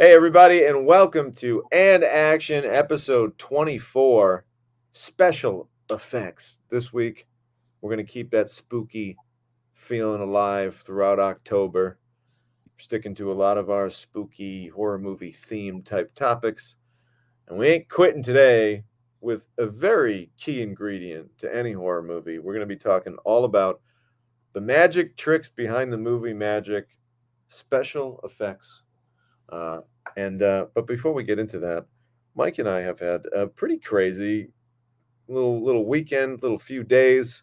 Hey, everybody, and welcome to And Action episode 24 Special Effects. This week, we're going to keep that spooky feeling alive throughout October, sticking to a lot of our spooky horror movie theme type topics. And we ain't quitting today with a very key ingredient to any horror movie. We're going to be talking all about the magic tricks behind the movie magic, special effects. Uh, but before we get into that, Mike and I have had a pretty crazy little weekend, little few days.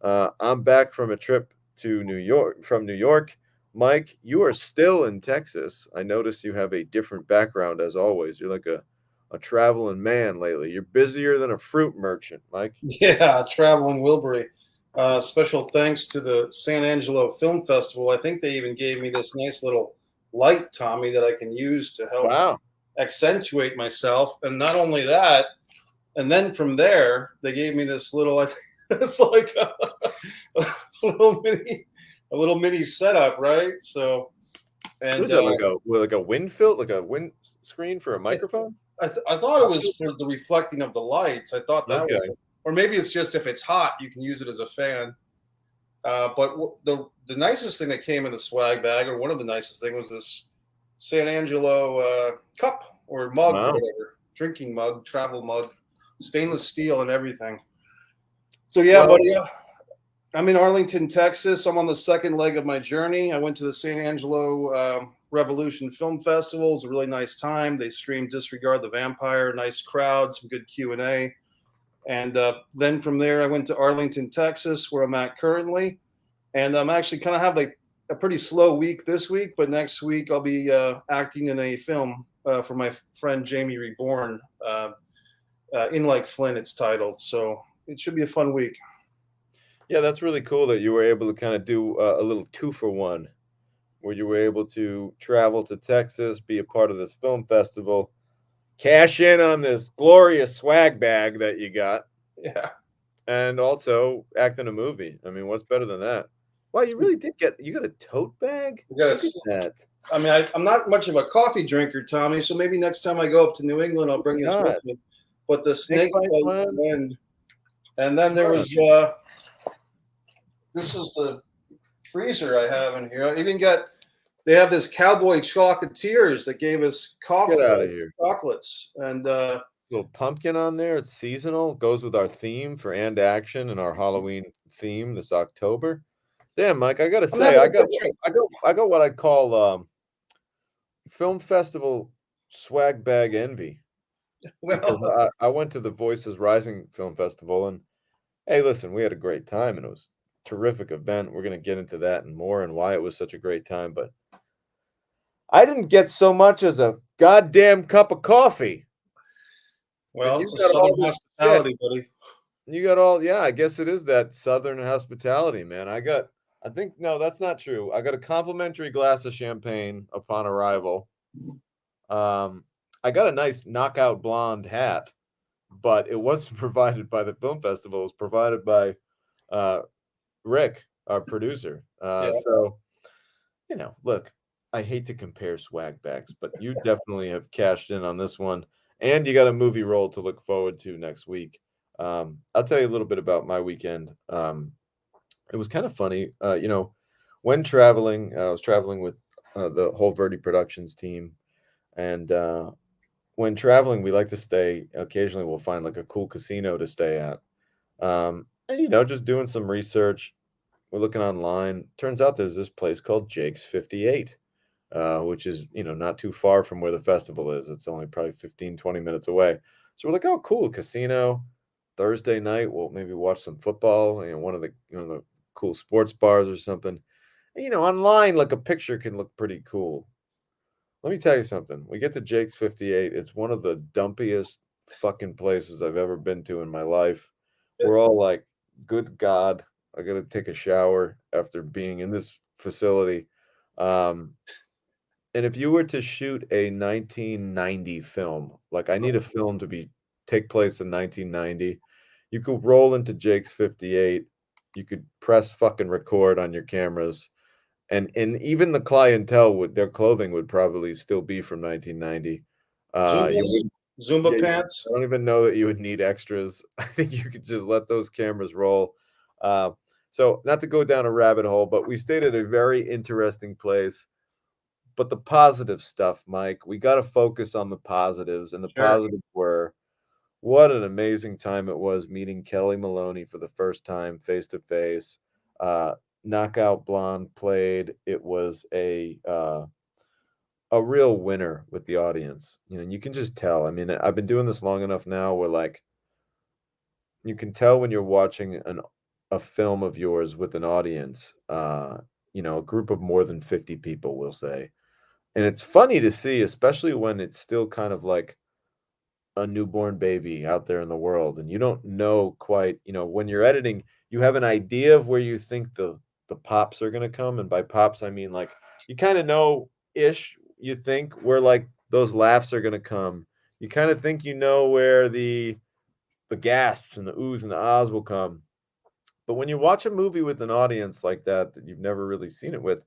I'm back from a trip to New York from New York. Mike, you are still in Texas. I noticed you have a different background as always. You're like a traveling man lately. You're busier than a fruit merchant, Mike. Yeah, traveling Wilbury. Special thanks to the San Angelo Film Festival. I think they even gave me this nice little light, Tommy, that I can use to help Wow. accentuate myself. And not only that, and then from there, they gave me this little, it's like a little mini setup, right? So, What and is that, like a wind filter, like a wind screen for a microphone? I thought it was for the reflecting of the lights. I thought that Okay. was it. Or maybe it's just if it's hot, you can use it as a fan. But the nicest thing that came in the swag bag, or one of the nicest things, was this San Angelo cup or mug or Wow. whatever, drinking mug, travel mug, stainless steel and everything. So yeah, Well, buddy, I'm in Arlington, Texas. I'm on the second leg of my journey. I went to the San Angelo Revolution Film Festival. It was a really nice time. They streamed "Disregard the Vampire," nice crowd, some good Q&A. And then from there, I went to Arlington, Texas, where I'm at currently. And I'm actually kind of have like a pretty slow week this week, but next week I'll be acting in a film for my friend Jamie Reborn, In Like Flint, it's titled. So it should be a fun week. yeah, that's really cool that you were able to kind of do a little 2-for-1, where you were able to travel to Texas, be a part of this film festival, cash in on this glorious swag bag that you got, Yeah. and also act in a movie. I mean, what's better than that? Wow, you really did you got a tote bag? We got Look at that. I mean, I'm not much of a coffee drinker, Tommy, so maybe next time I go up to New England, I'll bring this with God, me. But the snake snake bite bite blend. blend. And then there Huh. was this is the freezer I have in here. I even got they have this cowboy chocolatiers that gave us Get coffee out of here. chocolates. And Little pumpkin on there. It's seasonal. Goes with our theme for And Action and our Halloween theme this October. Damn, Mike, I gotta I'm say, having a good drink. I got what I call film festival swag bag envy, because Well, I went to the Voices Rising Film Festival, and hey, listen, we had a great time and it was a terrific event. We're gonna get into that and more and why it was such a great time, but I didn't get so much as a goddamn cup of coffee. And well, you it's a got all southern this shit. hospitality, buddy. You got all, yeah, I guess it is that Southern hospitality, man. I think, no, that's not true. I got a complimentary glass of champagne upon arrival. Um, I got a nice knockout blonde hat, but it wasn't provided by the film festival. It was provided by uh, Rick, our producer. Yeah. So, look, I hate to compare swag bags, but you definitely have cashed in on this one. And you got a movie role to look forward to next week. I'll tell you a little bit about my weekend. It was kind of funny. When traveling, I was traveling with the whole Verdi Productions team. And when traveling, we like to stay, occasionally, we'll find like a cool casino to stay at. And, just doing some research. We're looking online. Turns out there's this place called Jake's 58, which is, not too far from where the festival is. It's only probably 15, 20 minutes away. So we're like, oh, cool, casino. Thursday night, we'll maybe watch some football, one of the cool sports bars or something. And, online, like a picture can look pretty cool. Let me tell you something. We get to Jake's 58. It's one of the dumpiest fucking places I've ever been to in my life. We're all like, good God, I got to take a shower after being in this facility. Um, and if you were to shoot a 1990 film, like I need a film to be take place in 1990, you could roll into Jake's 58. You could press fucking record on your cameras and even the clientele would their clothing would probably still be from 1990. You Zumbas, wouldn't Zumba yeah, I pants. don't even know that you would need extras. I think you could just let those cameras roll. Uh, so not to go down a rabbit hole, but we stayed at a very interesting place. But the positive stuff, Mike, we gotta focus on the positives, and the Sure. positives were, what an amazing time it was meeting Kelly Maloney for the first time face to face. Uh, Knockout Blonde played. It was a real winner with the audience, and you can just tell. I mean, I've been doing this long enough now where, like, you can tell when you're watching a film of yours with an audience, a group of more than 50 people, we'll say. And it's funny to see, especially when it's still kind of like a newborn baby out there in the world, and you don't know quite, when you're editing, you have an idea of where you think the pops are gonna come, and by pops, I mean, like, you kinda know-ish, you think, where, like, those laughs are gonna come. You kinda think you know where the gasps and the oohs and the ahs will come. But when you watch a movie with an audience like that you've never really seen it with,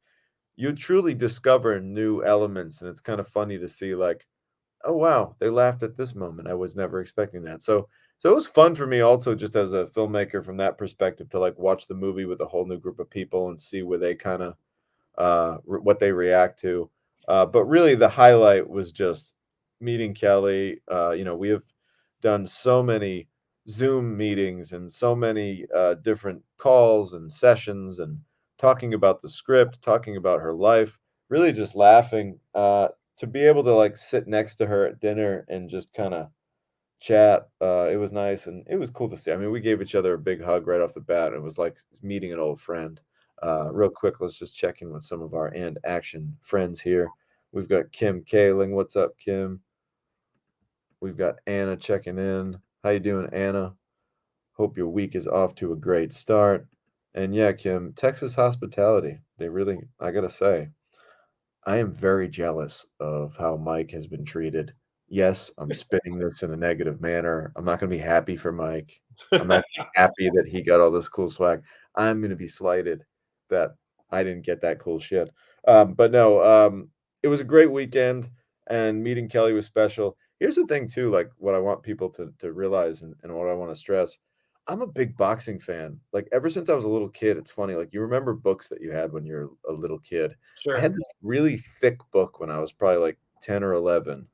you truly discover new elements, and it's kind of funny to see, like, "Oh, wow, they laughed at this moment. I was never expecting that." So it was fun for me also just as a filmmaker from that perspective to, like, watch the movie with a whole new group of people and see where they kinda what they react to. But really, the highlight was just meeting Kelly. We have done so many Zoom meetings and so many different calls and sessions and talking about the script, talking about her life, really just laughing. To be able to like sit next to her at dinner and just kind of chat. It was nice and it was cool to see. I mean, we gave each other a big hug right off the bat. It was like meeting an old friend. Real quick, let's just check in with some of our and action friends here. We've got Kim Kaling. What's up, Kim? We've got Anna checking in. How you doing, Anna? Hope your week is off to a great start. And yeah, Kim, Texas hospitality. They really, I gotta say, I am very jealous of how Mike has been treated. Yes, I'm spinning this in a negative manner. I'm not gonna be happy for Mike. I'm not happy that he got all this cool swag. I'm gonna be slighted that I didn't get that cool shit. But no, it was a great weekend, and meeting Kelly was special. Here's the thing too, like, what I want people to realize and what I wanna stress, I'm a big boxing fan. Like, ever since I was a little kid, it's funny, like, you remember books that you had when you're a little kid. I Sure. had this really thick book when I was probably like 10 or 11,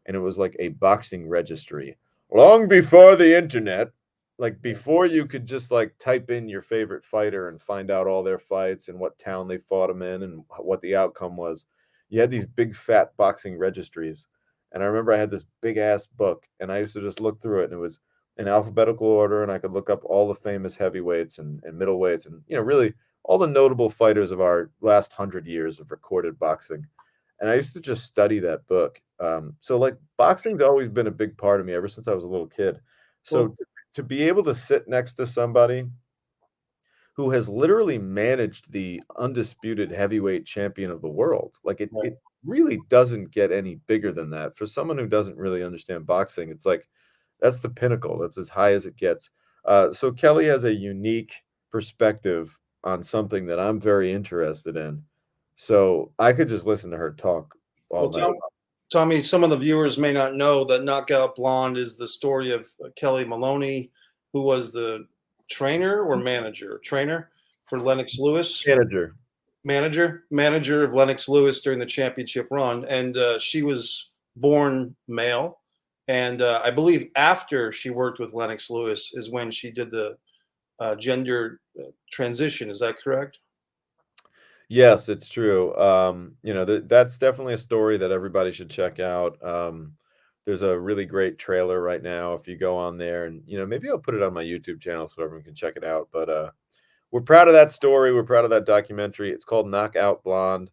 and it was like a boxing registry. Long before the internet, like before you could just like type in your favorite fighter and find out all their fights and what town they fought them in and what the outcome was. You had these big fat boxing registries. And I remember I had this big ass book and I used to just look through it and it was in alphabetical order and I could look up all the famous heavyweights and middleweights and really all the notable fighters of our last 100 years of recorded boxing. And I used to just study that book. So like boxing's always been a big part of me ever since I was a little kid. So Well, to be able to sit next to somebody who has literally managed the undisputed heavyweight champion of the world, like it really doesn't get any bigger than that. For someone who doesn't really understand boxing, it's like that's the pinnacle. That's as high as it gets. So Kelly has a unique perspective on something that I'm very interested in. So I could just listen to her talk all well, night. Tommy, some of the viewers may not know that Knockout Blonde is the story of Kelly Maloney, who was the trainer or manager, trainer for Lennox Lewis, Manager. manager of Lennox Lewis during the championship run, and she was born male, and I believe after she worked with Lennox Lewis is when she did the gender transition. Is that correct? Yes, it's true. That's definitely a story that everybody should check out. There's a really great trailer right now. If you go on there, and maybe I'll put it on my YouTube channel so everyone can check it out. But we're proud of that story. We're proud of that documentary. It's called Knockout Blonde.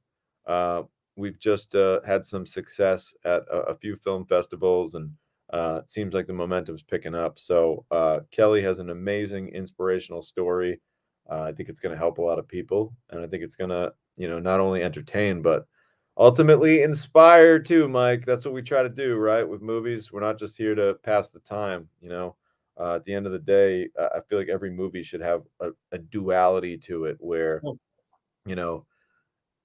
Uh, we've just had some success at a few film festivals, and it seems like the momentum's picking up. So Kelly has an amazing, inspirational story. I think it's going to help a lot of people, and I think it's going to, not only entertain but ultimately inspire too, Mike. That's what we try to do, right? With movies, we're not just here to pass the time. At the end of the day, I feel like every movie should have a duality to it where, you know,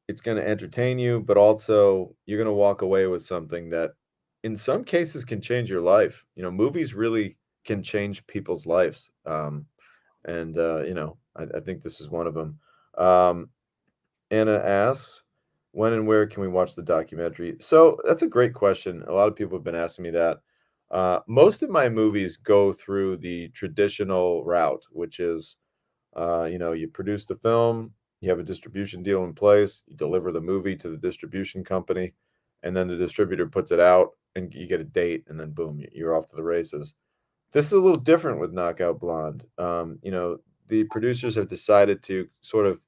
it's gonna entertain you, but also you're gonna walk away with something that in some cases can change your life. You know, movies really can change people's lives. And I think this is one of them. Anna asks, when and where can we watch the documentary? So that's a great question. A lot of people have been asking me that. Most of my movies go through the traditional route, which is, you produce the film, you have a distribution deal in place, you deliver the movie to the distribution company, and then the distributor puts it out, and you get a date, and then boom, you're off to the races. This is a little different with Knockout Blonde. The producers have decided to sort of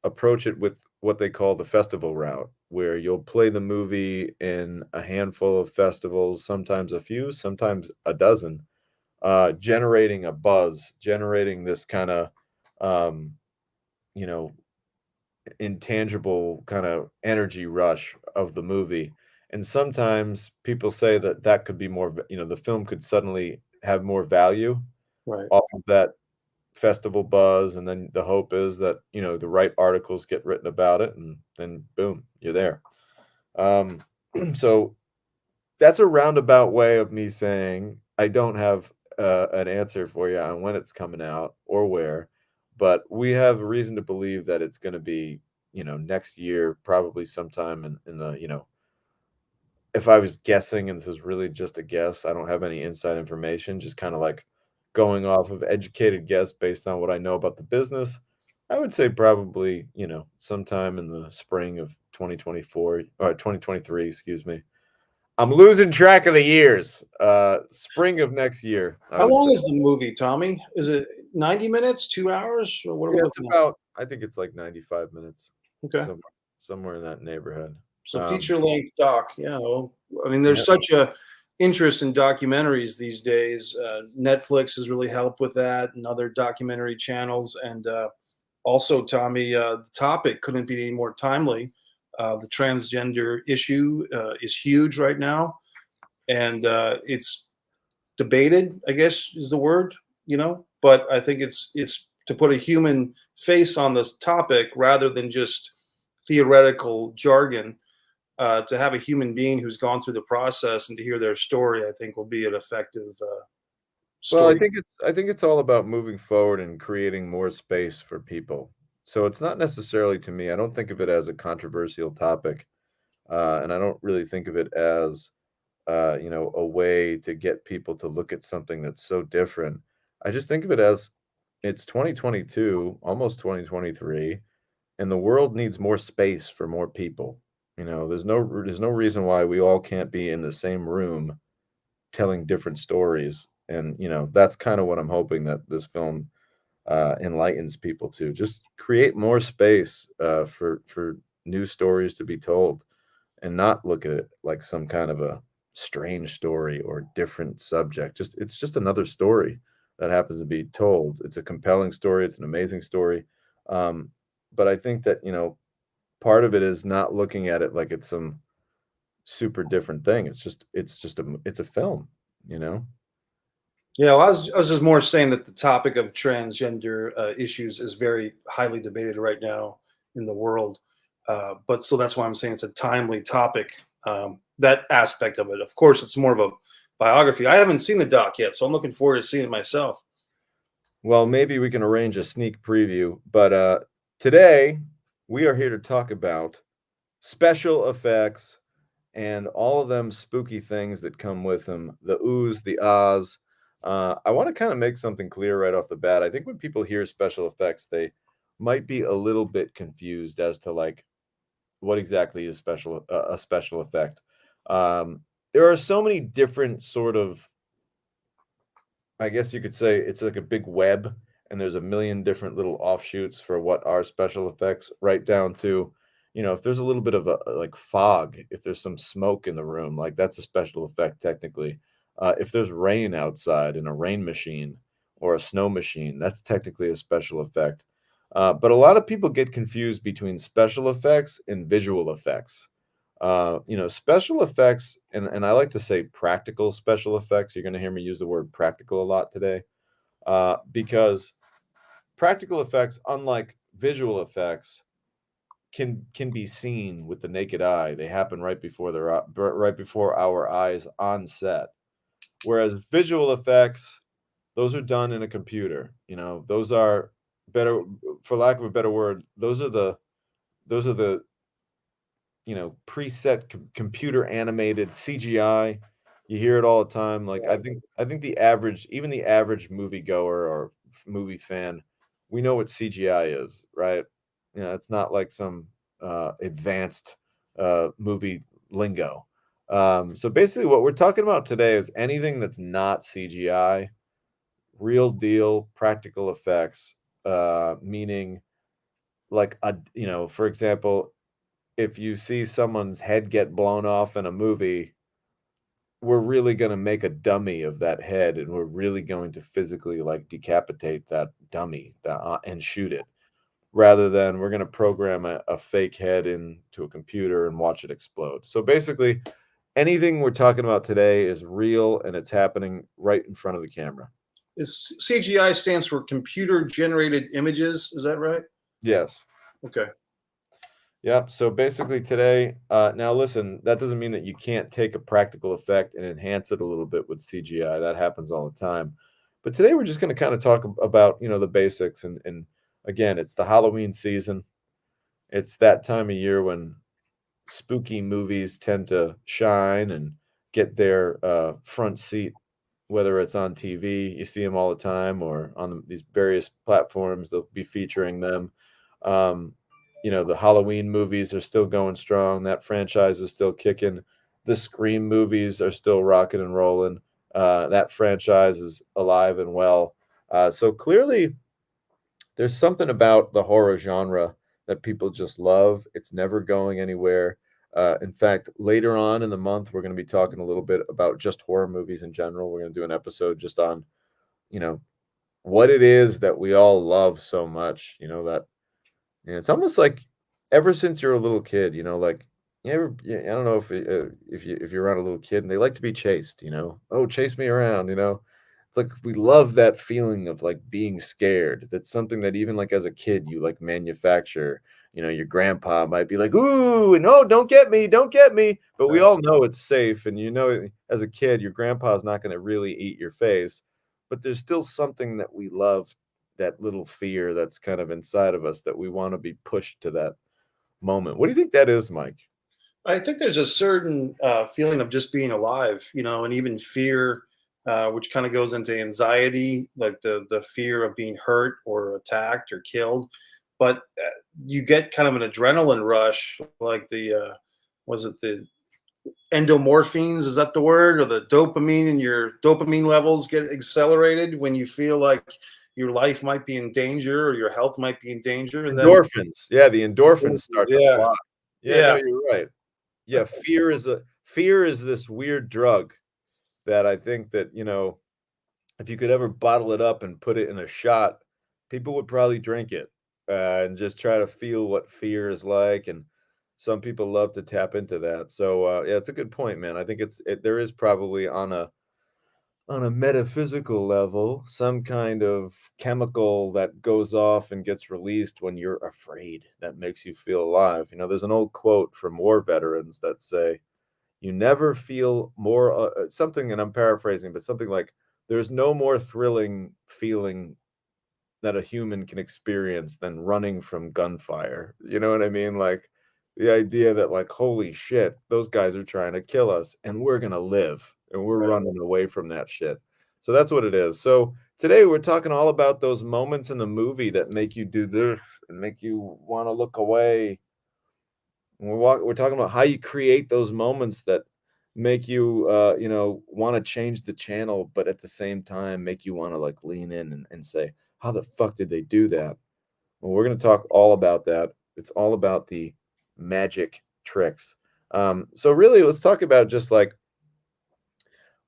approach it with what they call the festival route, where you'll play the movie in a handful of festivals, sometimes a few, sometimes a dozen, generating a buzz, generating this kind of, um, you know, intangible kind of energy rush of the movie. And sometimes people say that that could be more, the film could suddenly have more value Right. off of that festival buzz, and then the hope is that, the right articles get written about it, and then boom, you're there. Um, so that's a roundabout way of me saying I don't have, an answer for you on when it's coming out or where, but we have reason to believe that it's gonna be, next year, probably sometime in the, if I was guessing, and this is really just a guess, I don't have any inside information, just kinda, like, going off of educated guess based on what I know about the business, I would say probably, sometime in the spring of 2024 or 2023, excuse me. I'm losing track of the years. Spring of next year, I How would say. long is the movie, Tommy? Is it 90 minutes, 2 hours, or what are we Yeah, it's looking at? about, I think it's like 95 minutes, Okay. somewhere in that neighborhood. So Um, feature length doc, yeah. Well, I mean, yeah. there's such a interest in documentaries these days. Netflix has really helped with that, and other documentary channels. And also, Tommy, the topic couldn't be any more timely. The transgender issue is huge right now, and it's debated, I guess is the word, But I think it's to put a human face on this topic rather than just theoretical jargon. To have a human being who's gone through the process and to hear their story, I think will be an effective Well, I story. think it's all about moving forward and creating more space for people. So it's not necessarily, to me, I don't think of it as a controversial topic, and I don't really think of it as, a way to get people to look at something that's so different. I just think of it as it's 2022, almost 2023, and the world needs more space for more people. There's no reason why we all can't be in the same room telling different stories. And, that's kind of what I'm hoping that this film enlightens people to just create more space for new stories to be told, and not look at it like some kind of a strange story or different subject. It's just another story that happens to be told. It's a compelling story. It's an amazing story. Um, but I think that, part of it is not looking at it like it's some super different thing. It's a film, you know? Yeah, well, I was just more saying that the topic of transgender issues is very highly debated right now in the world. But so that's why I'm saying it's a timely topic. That aspect of it, of course, it's more of a biography. I haven't seen the doc yet, so I'm looking forward to seeing it myself. Well, maybe we can arrange a sneak preview, but today we are here to talk about special effects and all of them spooky things that come with them, the oohs, the ahs. I want to kind of make something clear right off the bat. I think when people hear special effects, they might be a little bit confused as to like what exactly is a special effect. There are so many different sort of, I guess you could say it's like a big web, and there's a million different little offshoots for what are special effects, right down to, if there's a little bit of like fog, if there's some smoke in the room, like that's a special effect technically. If there's rain outside in a rain machine or a snow machine, that's technically a special effect. But a lot of people get confused between special effects and visual effects. Special effects, and I like to say practical special effects. You're going to hear me use the word practical a lot today, because practical effects, unlike visual effects, can be seen with the naked eye. They happen right before our eyes on set. Whereas visual effects, those are done in a computer. Those are better, for lack of a better word, those are the preset computer animated CGI. You hear it all the time. Like I think even the average moviegoer or movie fan, we know what CGI is, right? It's not like some advanced movie lingo. So basically, what we're talking about today is anything that's not CGI, real deal practical effects, meaning like for example, if you see someone's head get blown off in a movie, we're really going to make a dummy of that head, and we're really going to physically like decapitate that dummy and shoot it, rather than we're going to program a fake head into a computer and watch it explode. So basically, anything we're talking about today is real and it's happening right in front of the camera. Is CGI stands for computer generated images? Is that right? Yes. Okay. Yeah. So basically today, now listen, that doesn't mean that you can't take a practical effect and enhance it a little bit with CGI. That happens all the time. But today we're just going to kind of talk about, the basics. And again, it's the Halloween season. It's that time of year when spooky movies tend to shine and get their front seat, whether it's on TV, you see them all the time, or on these various platforms, they'll be featuring them. Um, the Halloween movies are still going strong. That franchise is still kicking. The Scream movies are still rocking and rolling. That franchise is alive and well. So clearly, there's something about the horror genre that people just love. It's never going anywhere. In fact, later on in the month, we're going to be talking a little bit about just horror movies in general. We're going to do an episode just on, you know, what it is that we all love so much. That it's almost like ever since you're a little kid, like I don't know if you're around a little kid and they like to be chased. Oh, chase me around. It's like we love that feeling of like being scared. That's something that even like as a kid you like manufacture. Your grandpa might be like, "Ooh, no, don't get me." But we Right. all know it's safe, and as a kid, your grandpa's not going to really eat your face. But there's still something that we love, that little fear that's kind of inside of us that we want to be pushed to that moment. What do you think that is, Mike? I think there's a certain feeling of just being alive, and even fear, which kind of goes into anxiety, like the fear of being hurt or attacked or killed. But you get kind of an adrenaline rush, like was it the endomorphines? Is that the word? Or the dopamine, and your dopamine levels get accelerated when you feel like your life might be in danger or your health might be in danger, and then Endorphins. Yeah, the endorphins start to yeah, fly. Yeah, no, yeah, you're right. Yeah, fear is this weird drug that I think that, if you could ever bottle it up and put it in a shot, people would probably drink it, and just try to feel what fear is like, and some people love to tap into that. So, yeah, it's a good point, man. I think there is probably on a metaphysical level, some kind of chemical that goes off and gets released when you're afraid that makes you feel alive. There's an old quote from war veterans that say, "You never feel more," something, and I'm paraphrasing, but something like, "There's no more thrilling feeling that a human can experience than running from gunfire." You know what I mean? Like the idea that like, holy shit, those guys are trying to kill us and we're gonna live and we're right. running away from that shit. So that's what it is. So today we're talking all about those moments in the movie that make you do this and make you want to look away. And we're talking about how you create those moments that make you want to change the channel, but at the same time make you want to like lean in and say, how the fuck did they do that? Well, we're going to talk all about that. It's all about the magic tricks. So really, let's talk about just like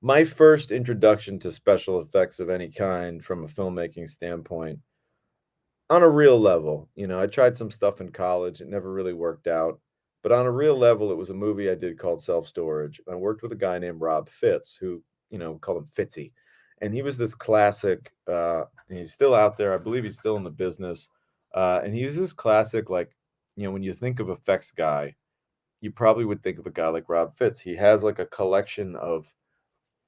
my first introduction to special effects of any kind from a filmmaking standpoint on a real level. I tried some stuff in college. It never really worked out. But on a real level, it was a movie I did called Self Storage. I worked with a guy named Rob Fitz, who, called him Fitzy. And he was this classic, he's still out there. I believe he's still in the business. And he was this classic, like, when you think of effects guy, you probably would think of a guy like Rob Fitz. He has like a collection of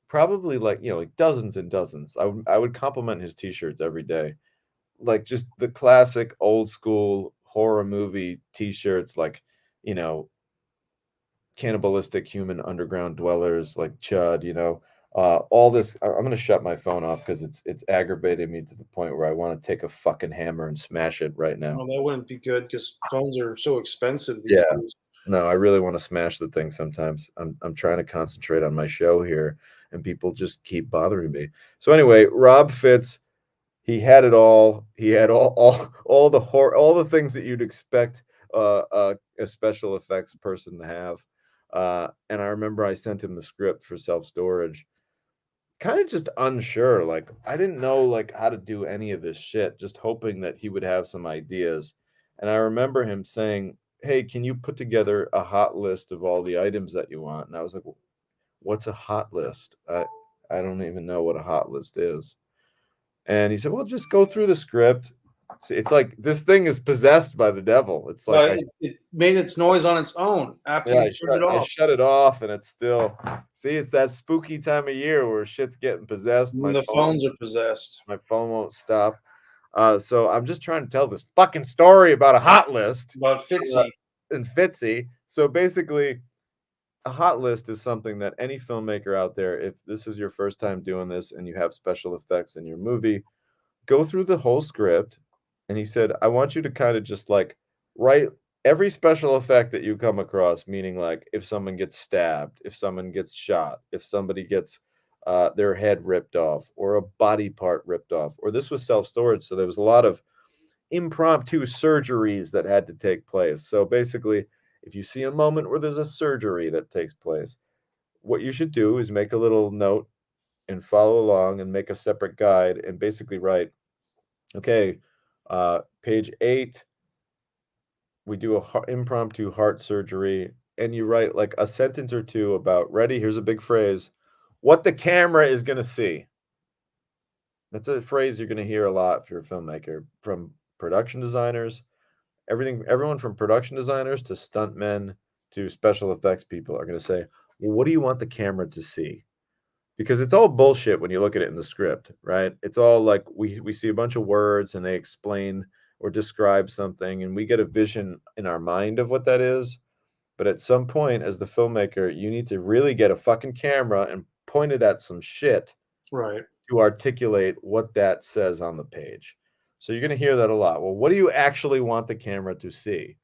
probably like, like dozens and dozens. I would compliment his t-shirts every day. Like just the classic old school horror movie t-shirts, like, you know, cannibalistic human underground dwellers like Chud, all this. I'm gonna shut my phone off because it's aggravating me to the point where I want to take a fucking hammer and smash it right now. Well, that wouldn't be good because phones are so expensive these Yeah. days. No, I really want to smash the thing sometimes. I'm trying to concentrate on my show here, and people just keep bothering me. So anyway, Rob Fitz, he had it all. He had all the things that you'd expect a special effects person to have. And I remember I sent him the script for self storage, kind of just unsure. Like I didn't know like how to do any of this shit, just hoping that he would have some ideas. And I remember him saying, "Hey, can you put together a hot list of all the items that you want?" And I was like, "What's a hot list? I don't even know what a hot list is." And he said, "Well, just go through the script." It's like this thing is possessed by the devil. It's like Well, it made its noise on its own after yeah, you I turned shut it I off. shut it off and it's still see, it's that spooky time of year where shit's getting possessed. When the phones are possessed. My phone won't stop. So I'm just trying to tell this fucking story about a hot list, About uh, Fitzy. and Fitzy. So basically, a hot list is something that any filmmaker out there, if this is your first time doing this and you have special effects in your movie, go through the whole script. And he said, I want you to kind of just like write every special effect that you come across, meaning like if someone gets stabbed, if someone gets shot, if somebody gets their head ripped off, or a body part ripped off, or this was self storage. So there was a lot of impromptu surgeries that had to take place. So basically, if you see a moment where there's a surgery that takes place, what you should do is make a little note and follow along and make a separate guide and basically write, okay, page 8, we do a impromptu heart surgery, and you write like a sentence or two about, ready, here's a big phrase, what the camera is going to see. That's a phrase you're going to hear a lot if you're a filmmaker, from production designers, everyone from production designers to stuntmen to special effects people are going to say, well, what do you want the camera to see? Because it's all bullshit when you look at it in the script, right? It's all like we see a bunch of words and they explain or describe something and we get a vision in our mind of what that is. But at some point as the filmmaker, you need to really get a fucking camera and point it at some shit Right. to articulate what that says on the page. So you're going to hear that a lot. Well, what do you actually want the camera to see?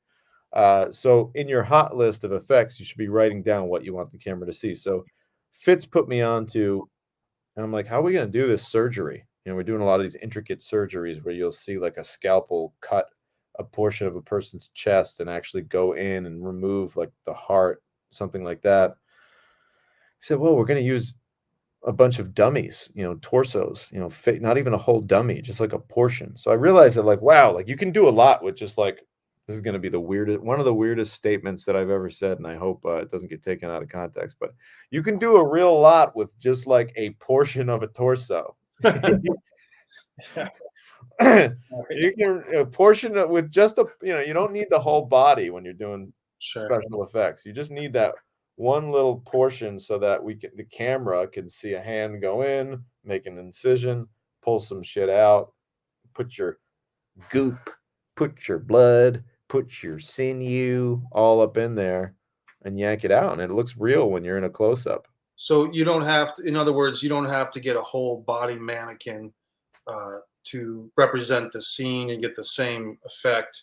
So in your hot list of effects, you should be writing down what you want the camera to see. So Fitz put me on to, and I'm like, how are we going to do this surgery? We're doing a lot of these intricate surgeries where you'll see like a scalpel cut a portion of a person's chest and actually go in and remove like the heart, something like that. He said, well, we're going to use a bunch of dummies, torsos, not even a whole dummy, just like a portion. So I realized that, like, wow, like you can do a lot with just like, this is going to be one of the weirdest statements that I've ever said. And I hope it doesn't get taken out of context, but you can do a real lot with just like a portion of a torso. Yeah. All right. You can a portion with just you don't need the whole body when you're doing Sure. special effects. You just need that one little portion so that the camera can see a hand go in, make an incision, pull some shit out, put your goop, put your blood, put your sinew all up in there and yank it out. And it looks real when you're in a close up. So you don't have to, in other words, you don't have to get a whole body mannequin to represent the scene and get the same effect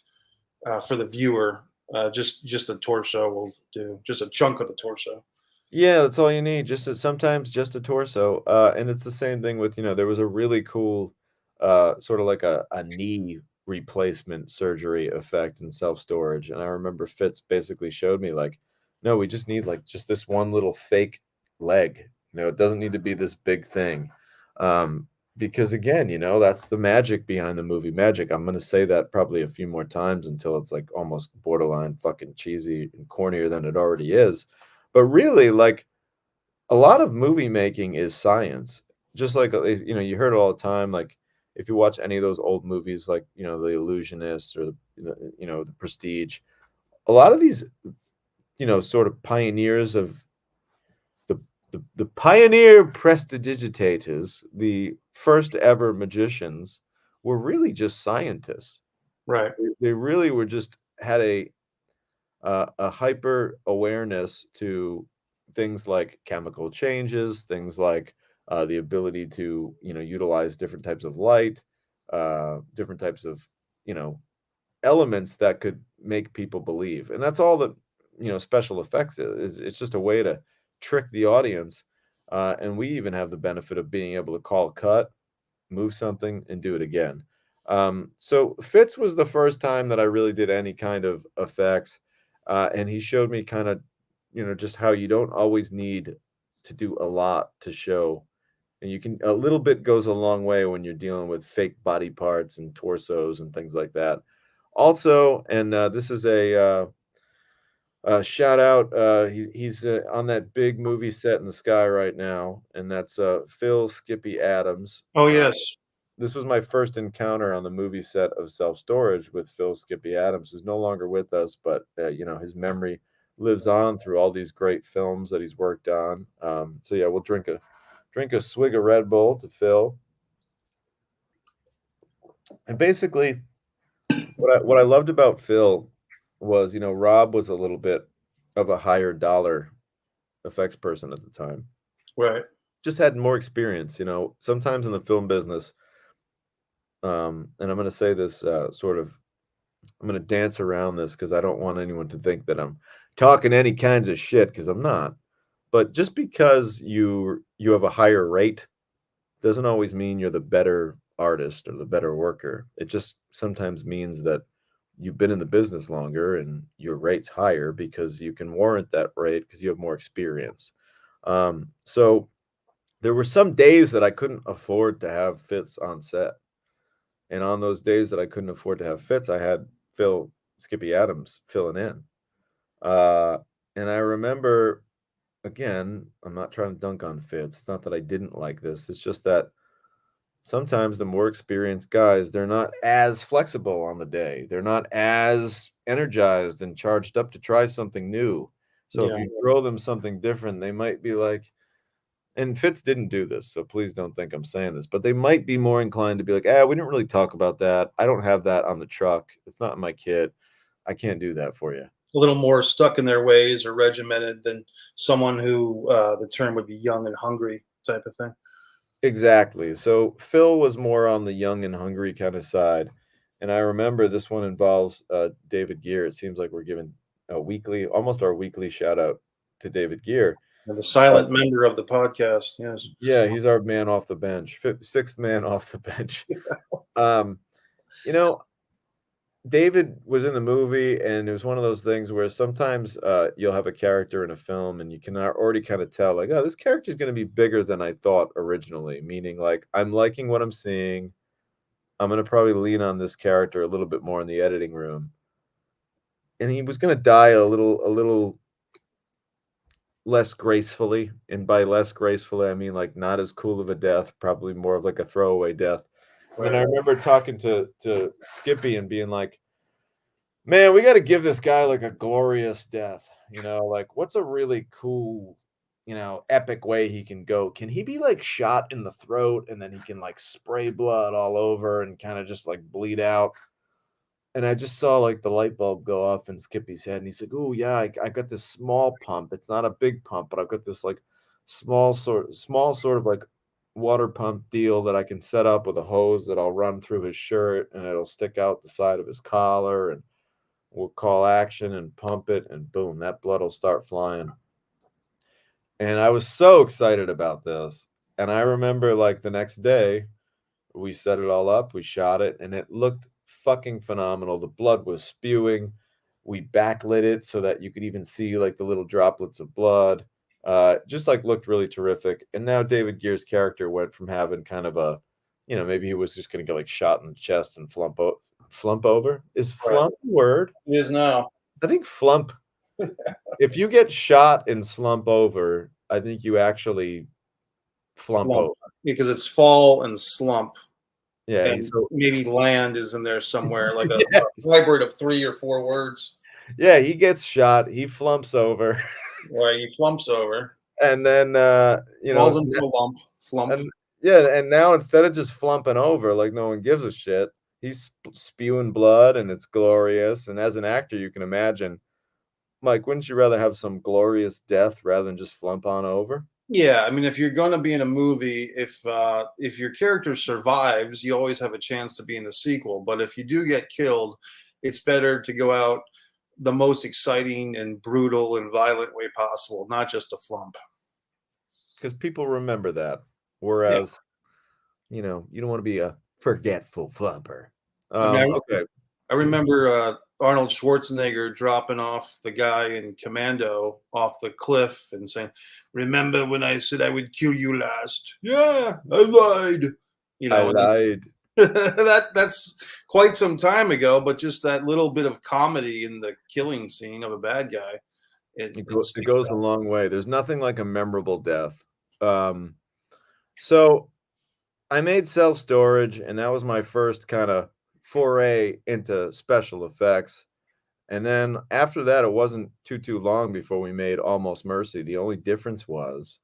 for the viewer. Just the torso will do, just a chunk of the torso. Yeah, that's all you need. Sometimes just a torso. And it's the same thing with, there was a really cool, sort of like a knee replacement surgery effect in self storage. And I remember Fitz basically showed me like, no, we just need like just this one little fake leg. It doesn't need to be this big thing. Because again, that's the magic behind the movie magic. I'm going to say that probably a few more times until it's like almost borderline fucking cheesy and cornier than it already is. But really, like, a lot of movie making is science. Just like, you heard it all the time, like, if you watch any of those old movies, like, The Illusionist or The Prestige, a lot of these, sort of pioneers of the pioneer prestidigitators, the first ever magicians, were really just scientists. Right. They really were just had a hyper awareness to things like chemical changes, things like the ability to utilize different types of light, different types of you know elements that could make people believe, and that's all that special effects is. It's just a way to trick the audience, and we even have the benefit of being able to call cut, move something, and do it again. So Fitz was the first time that I really did any kind of effects, and he showed me kind of, just how you don't always need to do a lot to show, and you can a little bit goes a long way when you're dealing with fake body parts and torsos and things like that. Also, and this is a shout out. He's on that big movie set in the sky right now, and that's Phil Skippy Adams. Oh yes. This was my first encounter on the movie set of Self Storage with Phil Skippy Adams, who's no longer with us, but his memory lives on through all these great films that he's worked on. So yeah, we'll drink a swig of Red Bull to Phil. And basically, what I loved about Phil was, Rob was a little bit of a higher dollar effects person at the time. Right. Just had more experience, sometimes in the film business. And I'm going to say this I'm going to dance around this because I don't want anyone to think that I'm talking any kinds of shit, because I'm not. But just because you have a higher rate doesn't always mean you're the better artist or the better worker. It just sometimes means that you've been in the business longer and your rate's higher because you can warrant that rate because you have more experience. So there were some days that I couldn't afford to have Fitz on set. And on those days that I couldn't afford to have Fitz, I had Phil Skippy Adams filling in. Uh, and I remember, again, I'm not trying to dunk on Fitz. It's not that I didn't like this. It's just that sometimes the more experienced guys, they're not as flexible on the day. They're not as energized and charged up to try something new. So if Yeah. you throw them something different, they might be like, and Fitz didn't do this, so please don't think I'm saying this, but they might be more inclined to be like, we didn't really talk about that. I don't have that on the truck. It's not in my kit. I can't do that for you. A little more stuck in their ways or regimented than someone who the term would be young and hungry type of thing. Exactly. So Phil was more on the young and hungry kind of side. And I remember this one involves David Gear. It seems like we're giving almost our weekly shout out to David Gear. And the silent member of the podcast. Yes. Yeah, he's our man off the bench, sixth man off the bench. Um, you know, David was in the movie, and it was one of those things where sometimes you'll have a character in a film, and you can already kind of tell, like, oh, this character is going to be bigger than I thought originally. Meaning, like, I'm liking what I'm seeing. I'm going to probably lean on this character a little bit more in the editing room. And he was going to die a little less gracefully, and by less gracefully, I mean like not as cool of a death, probably more of like a throwaway death. And then I remember talking to Skippy and being like, man, we got to give this guy like a glorious death. Like what's a really cool, epic way he can go? Can he be like shot in the throat and then he can like spray blood all over and kind of just like bleed out? And I just saw like the light bulb go off in Skippy's head, and he's like, "Oh yeah, I got this small pump. It's not a big pump, but I've got this like small sort of like water pump deal that I can set up with a hose that I'll run through his shirt, and it'll stick out the side of his collar, and we'll call action and pump it, and boom, that blood will start flying." And I was so excited about this. And I remember like the next day, we set it all up, we shot it, and it looked fucking phenomenal. The blood was spewing. We backlit it so that you could even see like the little droplets of blood. Just like looked really terrific. And now David Gear's character went from having kind of a, maybe he was just going to get like shot in the chest and flump over. Is flump a word? It is now. I think flump. If you get shot and slump over, I think you actually flump over. Because it's fall and slump. Yeah, he's and so maybe land is in there somewhere, like a yes. hybrid of 3 or 4 words. Yeah, he gets shot, he flumps over, Right, he flumps over, and then, falls into a lump, flump. and yeah, and now instead of just flumping over like no one gives a shit, he's spewing blood, and it's glorious, and as an actor, you can imagine, Mike, wouldn't you rather have some glorious death rather than just flump on over? Yeah, I mean, if you're gonna be in a movie, if your character survives, you always have a chance to be in the sequel, but if you do get killed, it's better to go out the most exciting and brutal and violent way possible, not just a flump. Because people remember that, Yeah. whereas, you don't wanna be a forgetful flumper. I mean, Okay. I remember Arnold Schwarzenegger dropping off the guy in Commando off the cliff and saying, "Remember when I said I would kill you last? Yeah, I lied." You I know, and lied. that's quite some time ago. But just that little bit of comedy in the killing scene of a bad guy, it It sticks goes a out. long way. There's nothing like a memorable death. Um, so I made self-storage, and that was my first kinda foray into special effects, and then after that, it wasn't too long before we made Almost Mercy. The only difference was,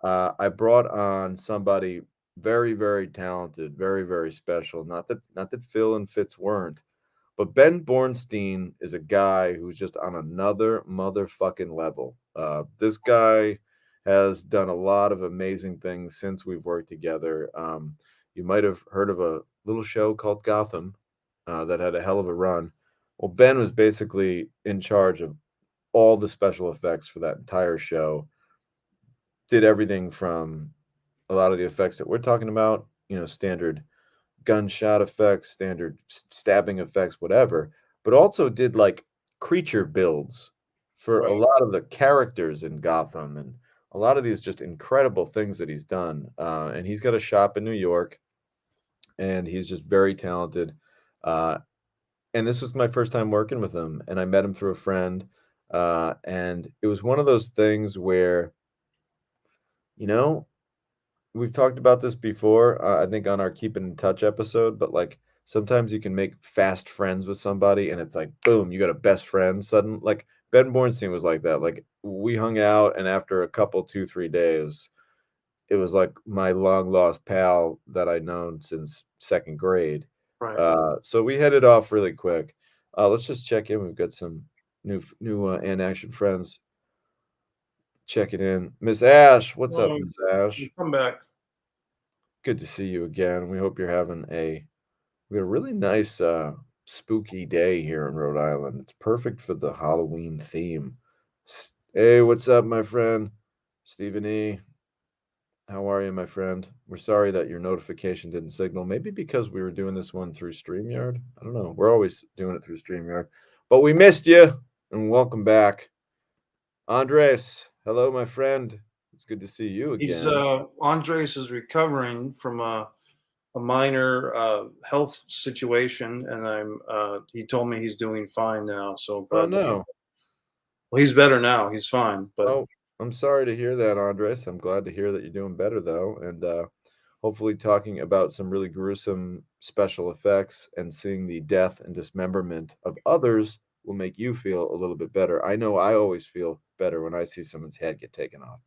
I brought on somebody very, very talented, very, very special. Not that Phil and Fitz weren't, but Ben Bornstein is a guy who's just on another motherfucking level. This guy has done a lot of amazing things since we've worked together. You might have heard of a little show called Gotham that had a hell of a run. Well, Ben was basically in charge of all the special effects for that entire show. Did everything from a lot of the effects that we're talking about, standard gunshot effects, standard stabbing effects, whatever, but also did like creature builds for a Right. lot of the characters in Gotham and a lot of these just incredible things that he's done. And he's got a shop in New York, and he's just very talented. Uh, and this was my first time working with him, and I met him through a friend. And it was one of those things where, you know, we've talked about this before, I think on our keeping in touch episode, but, like, sometimes you can make fast friends with somebody and it's like, boom, you got a best friend sudden like, Ben Bornstein was like that, like, we hung out, and after a couple, 2, 3 days, it was like my long lost pal that I'd known since 2nd grade. Right. So we hit it off really quick. Let's just check in, we've got some new and action friends checking in. Miss Ash, what's up, Well, Miss Ash? come back. Good to see you again. We hope you're having we had a really nice spooky day here in Rhode Island. It's perfect for the Halloween theme. Hey, what's up, my friend? Stephen E. How are you, my friend? We're sorry that your notification didn't signal. Maybe because we were doing this one through StreamYard. I don't know. We're always doing it through StreamYard. But we missed you and welcome back. Andres, hello, my friend. It's good to see you He's again. Andres is recovering from a minor health situation, and he told me he's doing fine now. So Oh glad to hear. no. Well, he's better now. He's fine, but Oh, I'm sorry to hear that, Andres. I'm glad to hear that you're doing better, though, and hopefully, talking about some really gruesome special effects and seeing the death and dismemberment of others will make you feel a little bit better. I know I always feel better when I see someone's head get taken off.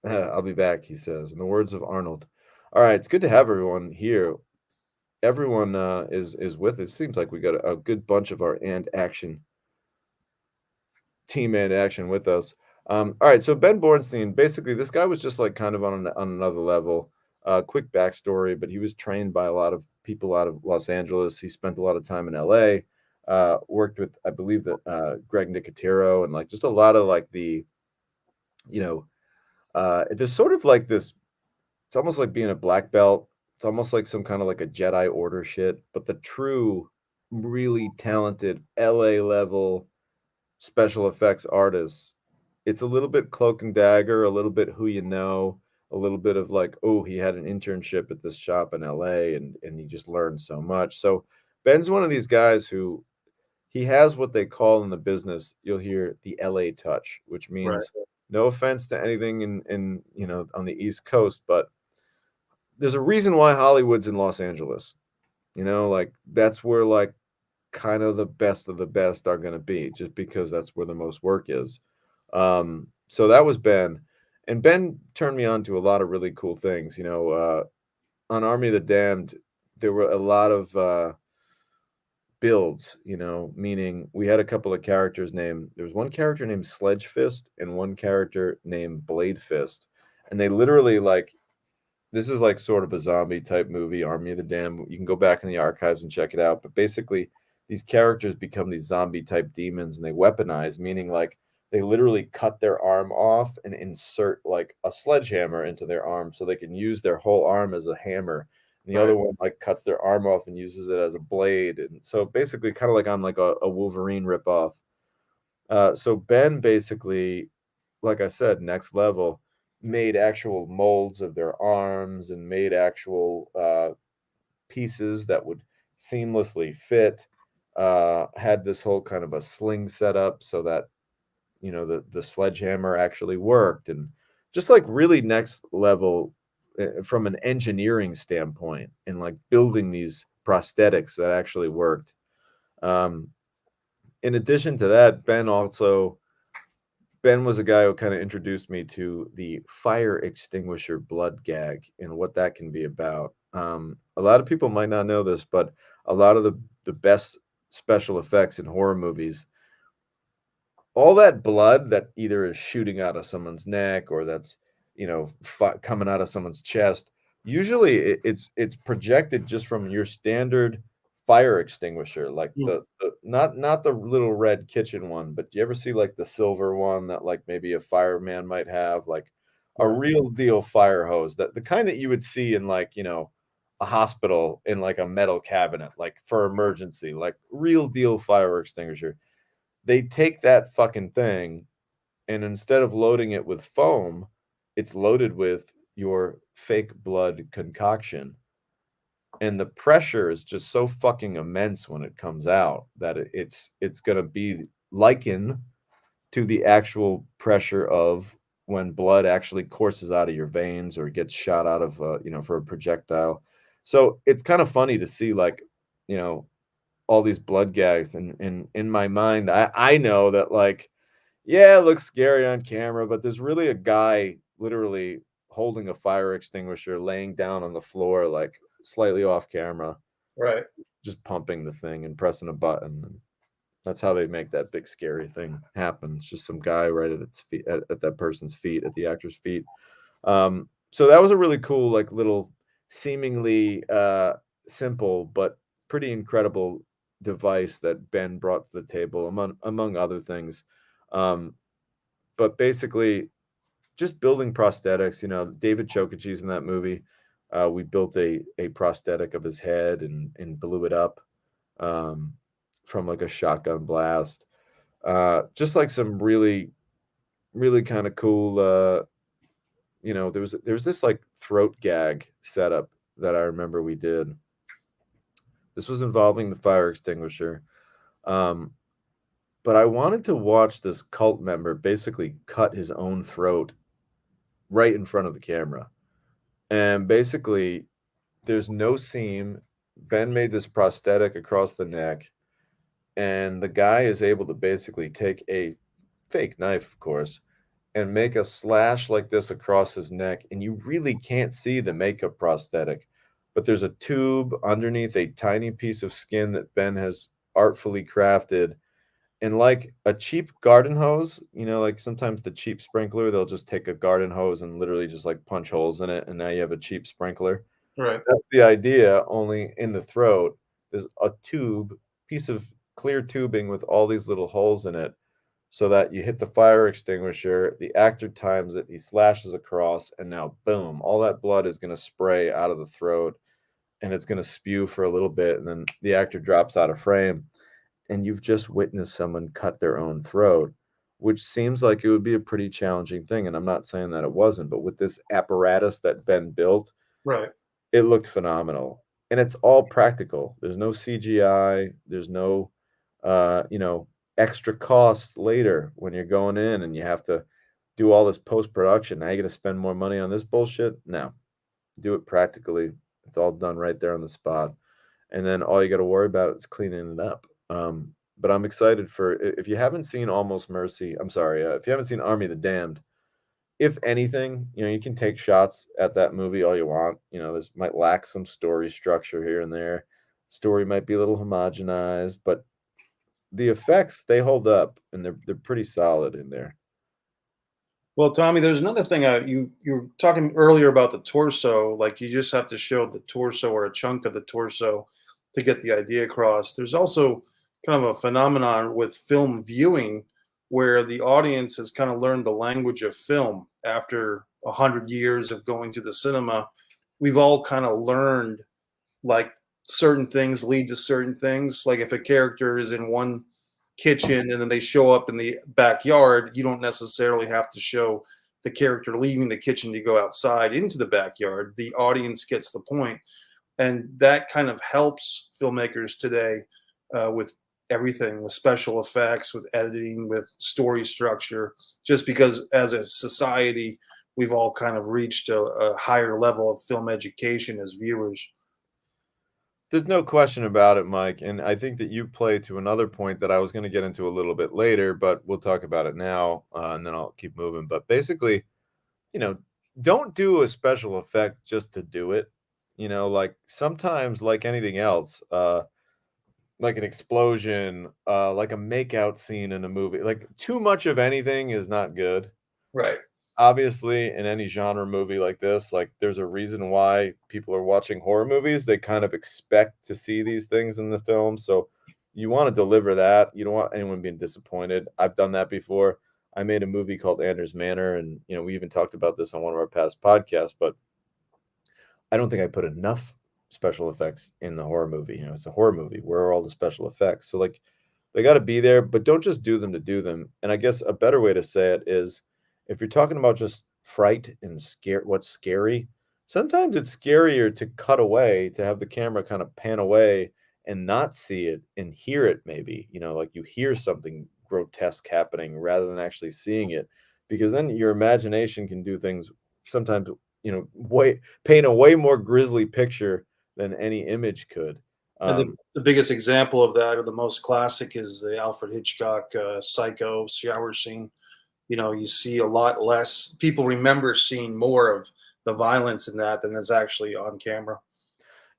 I'll be back, he says, in the words of Arnold. All right, it's good to have everyone here. Everyone is with us. Seems like we got a good bunch of our and action team and action with us. All right, so Ben Bornstein, basically, this guy was just like kind of on another level. Quick backstory, but he was trained by a lot of people out of Los Angeles. He spent a lot of time in LA. Worked with, I believe, that Greg Nicotero and like just a lot of like you know, there's sort of like this. It's almost like being a black belt. It's almost like some kind of like a Jedi Order shit, but the true, really talented LA level special effects artists, it's a little bit cloak and dagger, a little bit who you know, a little bit of like, oh, he had an internship at this shop in LA and he just learned so much. So Ben's one of these guys who he has what they call in the business, you'll hear the LA touch, which right. means no offense to anything in on the East Coast, but there's a reason why Hollywood's in Los Angeles. You know, like that's where like kind of the best are going to be, just because that's where the most work is. So that was Ben, and Ben turned me on to a lot of really cool things. You know, on Army of the Damned, there were a lot of builds. You know, meaning we had a couple of characters named. There was one character named Sledge Fist and one character named Blade Fist, and they literally like this is like sort of a zombie type movie, Army of the Damned. You can go back in the archives and check it out. But basically, these characters become these zombie type demons and they weaponize, meaning like they literally cut their arm off and insert like a sledgehammer into their arm so they can use their whole arm as a hammer. And the other Right. one like cuts their arm off and uses it as a blade. And so basically, kind of like on like a Wolverine ripoff. So Ben basically, like I said, next level, made actual molds of their arms and made actual pieces that would seamlessly fit. Had this whole kind of a sling set up so that you know the sledgehammer actually worked, and just like really next level from an engineering standpoint, and like building these prosthetics that actually worked. Um, in addition to that, Ben was a guy who kind of introduced me to the fire extinguisher blood gag and what that can be about. A lot of people might not know this, but a lot of the best special effects in horror movies, all that blood that either is shooting out of someone's neck or that's coming out of someone's chest, usually it's projected just from your standard fire extinguisher, like Mm. the not the little red kitchen one, but do you ever see like the silver one that like maybe a fireman might have, like a Right. real deal fire hose, that the kind that you would see in like a hospital in like a metal cabinet, like for emergency, like real deal fire extinguisher. They take that fucking thing, and instead of loading it with foam, it's loaded with your fake blood concoction. And the pressure is just so fucking immense when it comes out that it's going to be likened to the actual pressure of when blood actually courses out of your veins or gets shot out of for a projectile. So it's kind of funny to see like, you know, all these blood gags, and in my mind I know that like, yeah, it looks scary on camera, but there's really a guy literally holding a fire extinguisher laying down on the floor like slightly off camera, Right. just pumping the thing and pressing a button, and that's how they make that big scary thing happen. It's just some guy right at its feet, at that person's feet, at the actor's feet. So that was a really cool, like little, seemingly simple but pretty incredible device that Ben brought to the table, among other things. Um, but basically, just building prosthetics. You know, David Chokachi's in that movie. We built a prosthetic of his head and blew it up um, from like a shotgun blast. Just like some really really kind of cool. There was this like throat gag setup that I remember we did. This was involving the fire extinguisher. Um, but I wanted to watch this cult member basically cut his own throat right in front of the camera. And basically, there's no seam. Ben made this prosthetic across the neck, and the guy is able to basically take a fake knife, of course, and make a slash like this across his neck, and you really can't see the makeup prosthetic, but there's a tube underneath a tiny piece of skin that Ben has artfully crafted. And like a cheap garden hose, like sometimes the cheap sprinkler, they'll just take a garden hose and literally just like punch holes in it, and now you have a cheap sprinkler. Right. That's the idea, only in the throat. There's a piece of clear tubing with all these little holes in it, so that you hit the fire extinguisher, the actor times it, he slashes across, and now boom, all that blood is going to spray out of the throat, and it's going to spew for a little bit, and then the actor drops out of frame, and you've just witnessed someone cut their own throat, which seems like it would be a pretty challenging thing. And I'm not saying that it wasn't, but with this apparatus that Ben built, Right. it looked phenomenal. And it's all practical. There's no CGI. There's no, extra costs later when you're going in and you have to do all this post production. Now you're going to spend more money on this bullshit? No. do it practically. It's all done right there on the spot, and then all you got to worry about is cleaning it up. But I'm excited for if you haven't seen Almost Mercy. I'm sorry, if you haven't seen Army of the Damned. If anything, you can take shots at that movie all you want. This might lack some story structure here and there. Story might be a little homogenized, but the effects they hold up and they're pretty solid in there. Well, Tommy, there's another thing. You were talking earlier about the torso. Like you just have to show the torso or a chunk of the torso to get the idea across. There's also kind of a phenomenon with film viewing where the audience has kind of learned the language of film after 100 years of going to the cinema. We've all kind of learned like certain things lead to certain things. Like if a character is in one kitchen and then they show up in the backyard, you don't necessarily have to show the character leaving the kitchen to go outside into the backyard. The audience gets the point, and that kind of helps filmmakers today with everything, with special effects, with editing, with story structure. Just because as a society, we've all kind of reached a higher level of film education as viewers. There's no question about it, Mike, and I think that you play to another point that I was gonna get into a little bit later, but we'll talk about it now, and then I'll keep moving. But basically, you know, don't do a special effect just to do it. Like sometimes, like anything else, like an explosion, like a makeout scene in a movie, like too much of anything is not good. Right. Obviously, in any genre movie like this, like, there's a reason why people are watching horror movies. They kind of expect to see these things in the film, so you wanna deliver that. You don't want anyone being disappointed. I've done that before. I made a movie called Anders Manor, and, we even talked about this on one of our past podcasts, but I don't think I put enough special effects in the horror movie. It's a horror movie. Where are all the special effects? So, like, they gotta be there, but don't just do them to do them. And I guess a better way to say it is if you're talking about just fright and scare what's scary, sometimes it's scarier to cut away, to have the camera kind of pan away and not see it and hear it maybe, like you hear something grotesque happening rather than actually seeing it. Because then your imagination can do things sometimes, way paint a way more grisly picture than any image could. And Um, the biggest example of that, or the most classic, is the Alfred Hitchcock Psycho shower scene. You see a lot less. People remember seeing more of the violence in that than is actually on camera.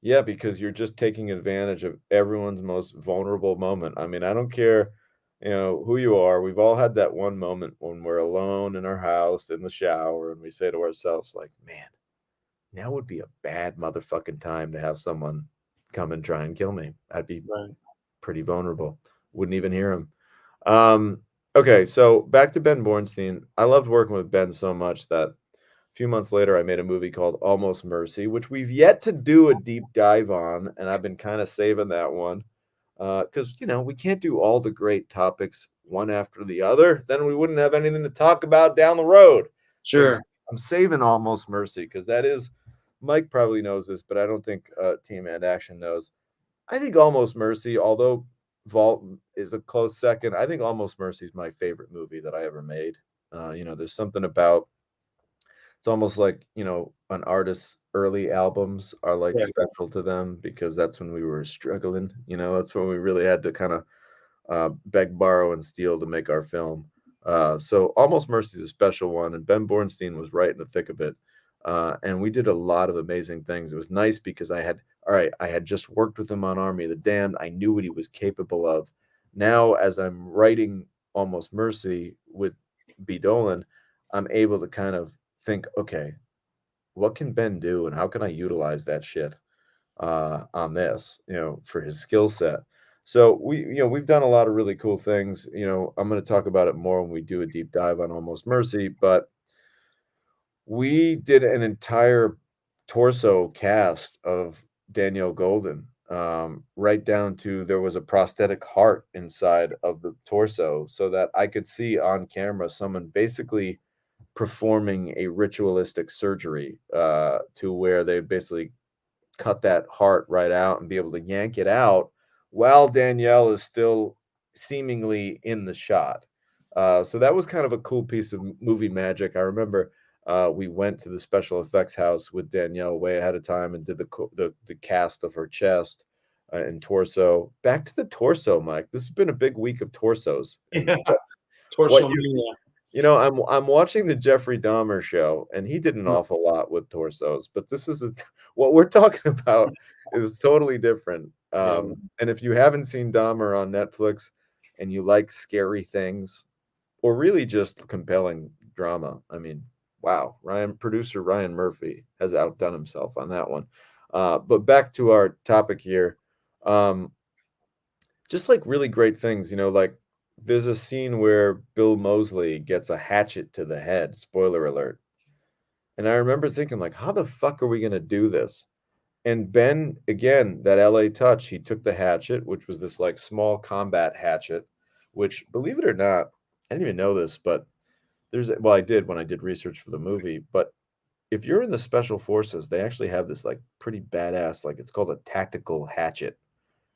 Yeah, because you're just taking advantage of everyone's most vulnerable moment. I mean, I don't care, who you are. We've all had that one moment when we're alone in our house in the shower and we say to ourselves, like, man, now would be a bad motherfucking time to have someone come and try and kill me. I'd be Right. pretty vulnerable. Wouldn't even hear him. Um, okay, so back to Ben Bornstein. I loved working with Ben so much that a few months later, I made a movie called Almost Mercy, which we've yet to do a deep dive on, and I've been kind of saving that one because we can't do all the great topics one after the other. Then we wouldn't have anything to talk about down the road. So I'm Sure. I'm saving Almost Mercy because that is Mike probably knows this, but I don't think Team and Action knows. I think Almost Mercy, although Vault is a close second, I think Almost Mercy is my favorite movie that I ever made. There's something about it's almost like, an artist's early albums are, like, Right. special to them because that's when we were struggling, that's when we really had to kinda, beg, borrow, and steal to make our film. So Almost Mercy is a special one, and Ben Bornstein was right in the thick of it, and we did a lot of amazing things. It was nice because I had just worked with him on Army of the Damned. I knew what he was capable of. Now, as I'm writing Almost Mercy with B. Dolan, I'm able to kind of think, "Okay, what can Ben do, and how can I utilize that shit, on this, for his skill set?" So we've done a lot of really cool things. I'm gonna talk about it more when we do a deep dive on Almost Mercy, but we did an entire torso cast of Danielle Golden, right down to there was a prosthetic heart inside of the torso so that I could see on camera someone basically performing a ritualistic surgery, to where they basically cut that heart right out and be able to yank it out while Danielle is still seemingly in the shot. So that was kind of a cool piece of movie magic. I remember We went to the special effects house with Danielle way ahead of time and did the cast of her chest and torso. Back to the torso, Mike. This has been a big week of torsos. And Yeah, what torso you mania. I'm watching the Jeffrey Dahmer show, and he did an Mm, awful lot with torsos, but this is what we're talking about is totally different. yeah, And if you haven't seen Dahmer on Netflix and you like scary things or really just compelling drama, I mean, wow, producer Ryan Murphy has outdone himself on that one. But back to our topic here. Um, just like really great things, like there's a scene where Bill Moseley gets a hatchet to the head, spoiler alert. And I remember thinking like, how the fuck are we going to do this? And Ben, again, that LA touch, he took the hatchet, which was this like small combat hatchet, which believe it or not, I didn't even know this, but I did when I did research for the movie, but if you're in the special forces, they actually have this like pretty badass, like it's called a tactical hatchet,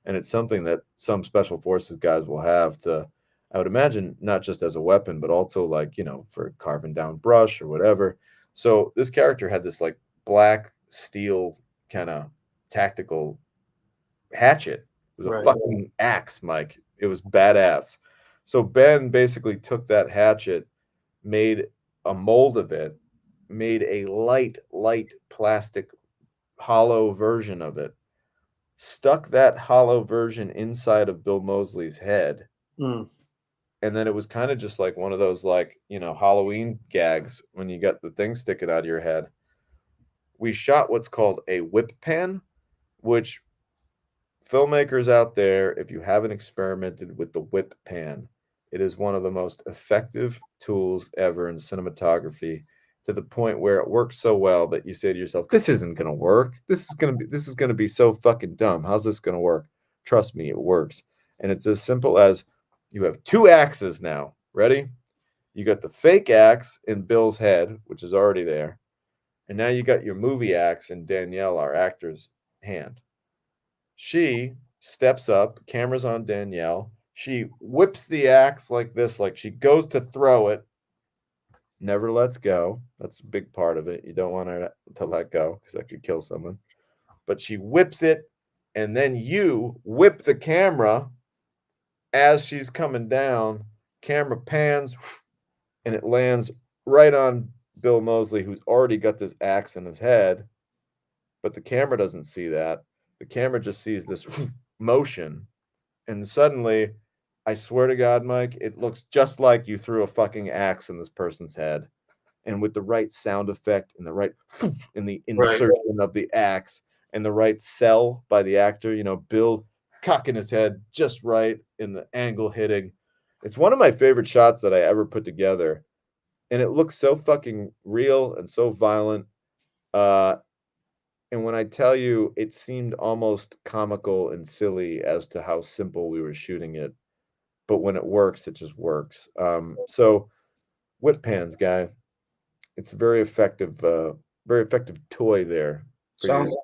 and it's something that some special forces guys will have to, I would imagine, not just as a weapon but also like for carving down brush or whatever. So this character had this like black steel kind of tactical hatchet. It was a right. fucking axe, Mike. It was badass. So Ben basically took that hatchet, made a mold of it, made a light plastic hollow version of it, stuck that hollow version inside of Bill Moseley's head, Mm, and then it was kind of just like one of those like, Halloween gags when you got the thing sticking out of your head. We shot what's called a whip pan, which filmmakers out there, if you haven't experimented with the whip pan, it is one of the most effective tools ever in cinematography to the point where it works so well that you say to yourself, this isn't going to work. This is going to be so fucking dumb. How's this going to work? Trust me, it works. And it's as simple as you have two axes now. Ready? You got the fake axe in Bill's head, which is already there. And now you got your movie axe in Danielle, our actor's hand. She steps up, camera's on Danielle. She whips the axe like this, like she goes to throw it, never lets go. That's a big part of it. You don't want her to let go because that could kill someone. But she whips it, and then you whip the camera as she's coming down. Camera pans, and it lands right on Bill Moseley, who's already got this axe in his head, but the camera doesn't see that. The camera just sees this motion. And suddenly, I swear to God, Mike, it looks just like you threw a fucking axe in this person's head. And with the right sound effect and the right in the right. insertion of the axe and the right sell by the actor, Bill cocking his head just right in the angle hitting. It's one of my favorite shots that I ever put together. And it looks so fucking real and so violent. Uh, and when I tell you, it seemed almost comical and silly as to how simple we were shooting it, but when it works, it just works. So whip pans, guy, it's a very effective toy there for Sounds your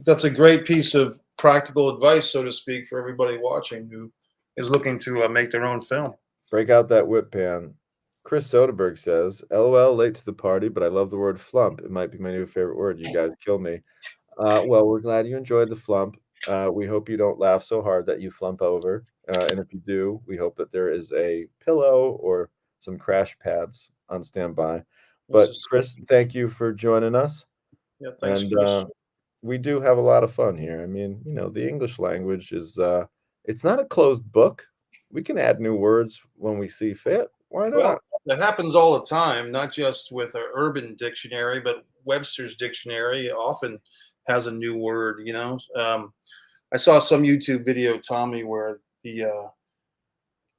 that's a great piece of practical advice, so to speak, for everybody watching who is looking to make their own film. break out that whip pan. Chris Soderbergh says, "LOL, late to the party, but I love the word flump. It might be my new favorite word. You guys kill me." Well, we're glad you enjoyed the flump. We hope you don't laugh so hard that you flump over. And if you do, we hope that there is a pillow or some crash pads on standby. This But is Chris, thank you for joining us. yeah. Thanks, And Chris. we do have a lot of fun here. I mean, the English language is it's not a closed book. We can add new words when we see fit. Why Well, not? that happens all the time, not just with an urban dictionary, but Webster's dictionary often has a new word. I saw some YouTube video, Tommy, where the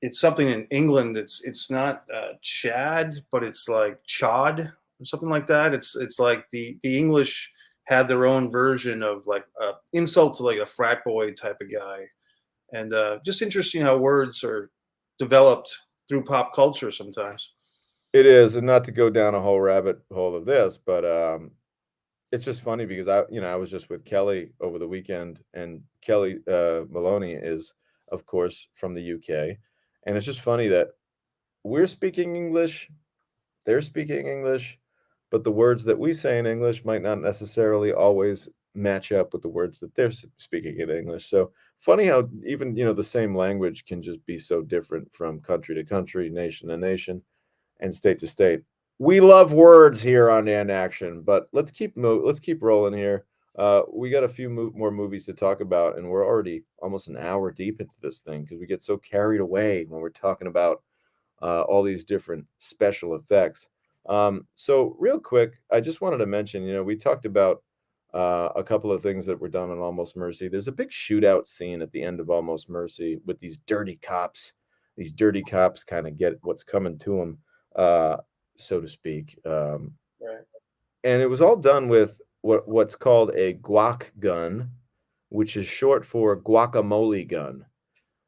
it's something in England. It's not Chad, but it's like Chod or something like that. It's like the English had their own version of like insult to like a frat boy type of guy, and just interesting how words are developed through pop culture sometimes. It is, and not to go down a whole rabbit hole of this, but it's just funny because I was just with Kelly over the weekend, and Kelly Maloney is, of course, from the UK, and it's just funny that we're speaking English, they're speaking English, but the words that we say in English might not necessarily always match up with the words that they're speaking in English. So funny how even the same language can just be so different from country to country, nation to nation, and state to state. We love words here on And Action, but let's keep rolling here. We got a few more movies to talk about, and we're already almost an hour deep into this thing because we get so carried away when we're talking about all these different special effects. So real quick, I just wanted to mention, we talked about a couple of things that were done in Almost Mercy. There's a big shootout scene at the end of Almost Mercy with these dirty cops. These dirty cops kind of get what's coming to them, so to speak. Right. And it was all done with what's called a guac gun, which is short for guacamole gun,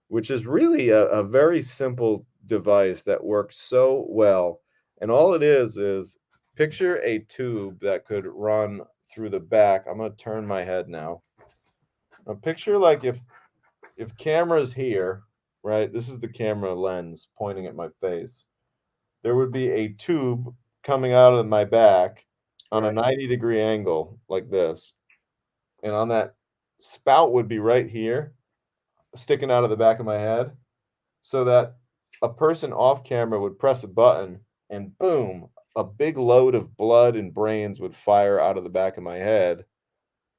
which is really a very simple device that works so well. And all it is picture a tube that could run through the back. I'm going to turn my head now. Now picture like if camera's here, right? This is the camera lens pointing at my face. There would be a tube coming out of my back on a Right. 90-degree angle like this. And on that spout would be right here, sticking out of the back of my head, so that a person off camera would press a button and boom, a big load of blood and brains would fire out of the back of my head.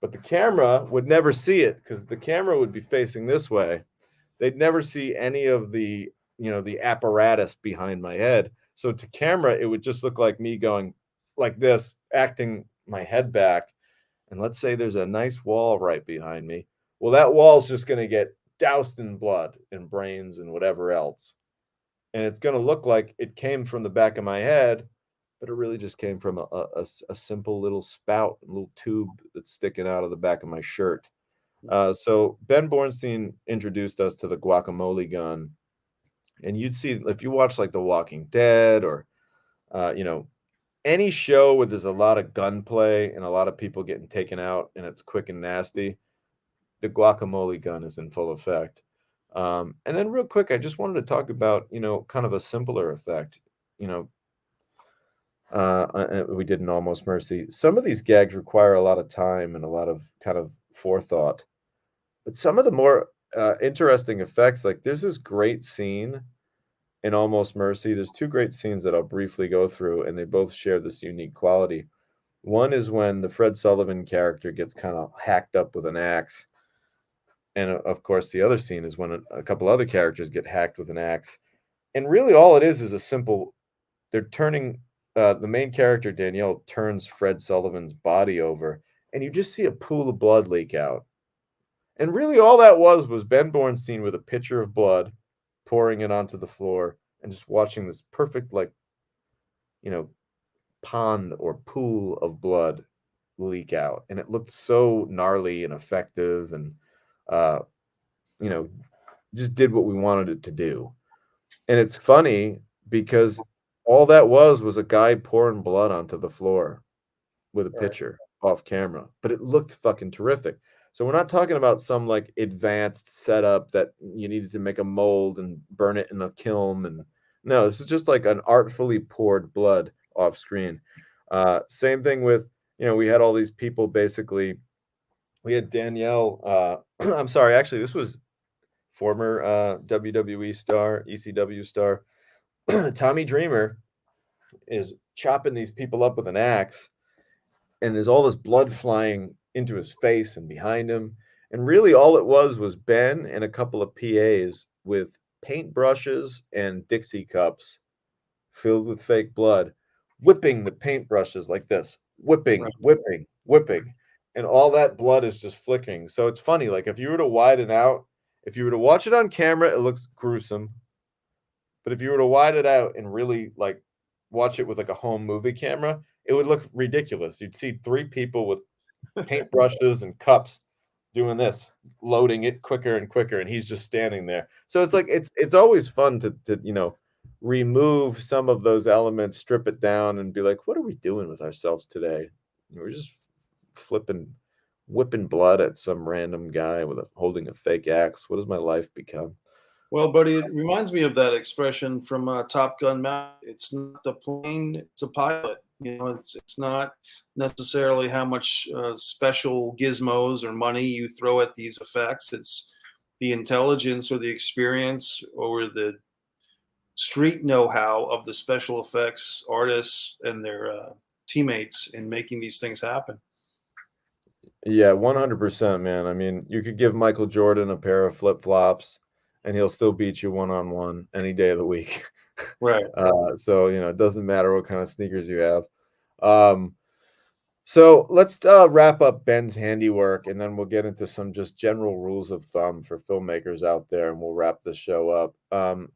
But the camera would never see it because the camera would be facing this way. They'd never see any of the apparatus behind my head. So to camera, it would just look like me going like this, acting my head back. And let's say there's a nice wall right behind me. Well, that wall's just going to get doused in blood and brains and whatever else. And it's going to look like it came from the back of my head, but it really just came from a simple little spout, a little tube that's sticking out of the back of my shirt. So Ben Bornstein introduced us to the guacamole gun, and you'd see if you watch like The Walking Dead or any show where there's a lot of gunplay and a lot of people getting taken out and it's quick and nasty, the guacamole gun is in full effect. And then real quick, I just wanted to talk about, kind of a simpler effect, you know, we did in Almost Mercy. Some of these gags require a lot of time and a lot of kind of forethought, but some of the more interesting effects, like there's this great scene in Almost Mercy. There's two great scenes that I'll briefly go through, and they both share this unique quality. One is when the Fred Sullivan character gets kind of hacked up with an axe. And of course, the other scene is when a couple other characters get hacked with an axe. And really, all it is a simple, they're turning, the main character, Danielle, turns Fred Sullivan's body over, and you just see a pool of blood leak out. And really, all that was Ben Bornstein with a pitcher of blood, pouring it onto the floor, and just watching this perfect, like, you know, pond or pool of blood leak out. And it looked so gnarly and effective and, uh, you know, just did what we wanted it to do. And it's funny because all that was a guy pouring blood onto the floor with a Right. pitcher off camera, but it looked fucking terrific. So we're not talking about some like advanced setup that you needed to make a mold and burn it in a kiln. And no, this is just like an artfully poured blood off screen. Same thing with, we had all these people basically. We had Danielle. I'm sorry, actually, this was former WWE star, ECW star, Tommy Dreamer is chopping these people up with an axe, and there's all this blood flying into his face and behind him. And really, all it was Ben and a couple of PAs with paintbrushes and Dixie cups filled with fake blood, whipping the paintbrushes like this, whipping, Right. whipping, whipping. And all that blood is just flicking. So it's funny. Like if you were to widen out, if you were to watch it on camera, it looks gruesome. But if you were to wide it out and really like watch it with like a home movie camera, it would look ridiculous. You'd see three people with paintbrushes and cups doing this, loading it quicker and quicker, and he's just standing there. So it's like it's always fun to remove some of those elements, strip it down, and be like, what are we doing with ourselves today? We're just flipping, whipping blood at some random guy with holding a fake axe. What has my life become? Well, buddy, it reminds me of that expression from Top Gun Maverick. It's not the plane; it's a pilot. It's not necessarily how much special gizmos or money you throw at these effects. It's the intelligence or the experience or the street know-how of the special effects artists and their teammates in making these things happen. Yeah, 100%, man. I mean, you could give Michael Jordan a pair of flip-flops, and he'll still beat you one-on-one any day of the week. Right. So, it doesn't matter what kind of sneakers you have. Um, so let's wrap up Ben's handiwork, and then we'll get into some just general rules of thumb for filmmakers out there, and we'll wrap this show up.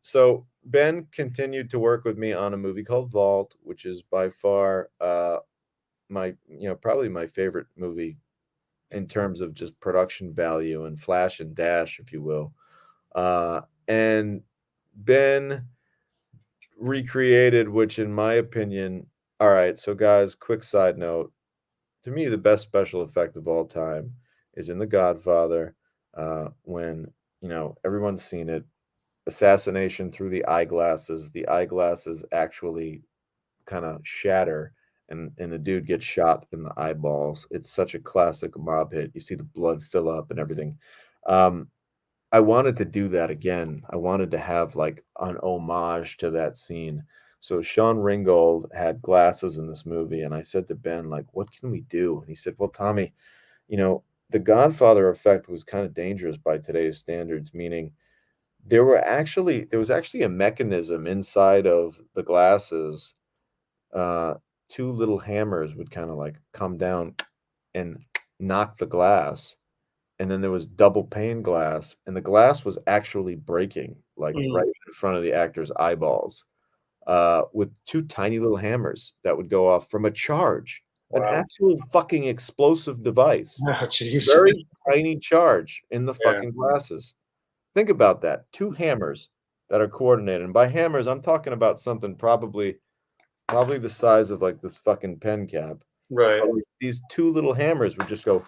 So Ben continued to work with me on a movie called Vault, which is by far probably my favorite movie in terms of just production value and flash and dash, if you will. And Ben recreated, which in my opinion, all right, so guys, quick side note. To me, the best special effect of all time is in The Godfather, when, everyone's seen it, assassination through the eyeglasses actually kinda shatter and the dude gets shot in the eyeballs. It's such a classic mob hit. You see the blood fill up and everything. Um, I wanted to do that again. I wanted to have, like, an homage to that scene. So Sean Ringgold had glasses in this movie, and I said to Ben, like, "What can we do?" And he said, "Well, Tommy, the Godfather effect was kinda dangerous by today's standards," meaning there was actually a mechanism inside of the glasses. uh, 2 little hammers would kinda, like, come down and knock the glass, and then there was double pane glass, and the glass was actually breaking, like, Mm, right in front of the actor's eyeballs, with 2 tiny little hammers that would go off from a charge, an wow. actual fucking explosive device, Oh, jeez. very tiny charge in the Yeah. fucking glasses. Think about that, 2 hammers that are coordinated, and by hammers, I'm talking about something probably the size of, like, this fucking pen cap, Right. but, like, these 2 little hammers would just go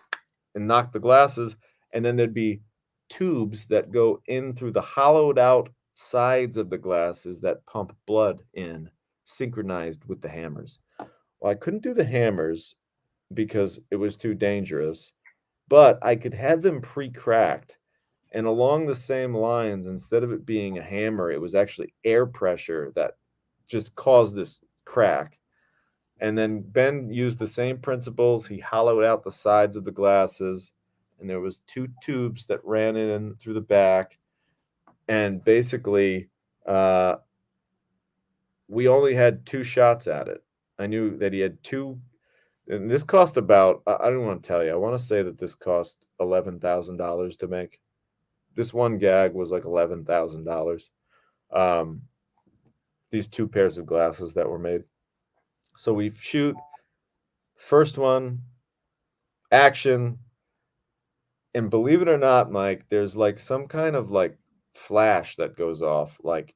and knock the glasses, and then there'd be tubes that go in through the hollowed out sides of the glasses that pump blood in, synchronized with the hammers. Well, I couldn't do the hammers because it was too dangerous, but I could have them pre-cracked, and along the same lines, instead of it being a hammer, it was actually air pressure that just caused this crack. And then Ben used the same principles. He hollowed out the sides of the glasses, and there was 2 tubes that ran in through the back, and basically, uh, we only had 2 shots at it. I knew that he had 2, and this cost about I don't wanna tell you, I wanna say that this cost $11,000 to make. This one gag was like $11,000. Um, these 2 pairs of glasses that were made. So we shoot, first one, action. And believe it or not, Mike, there's, like, some kind of, like, flash that goes off, like,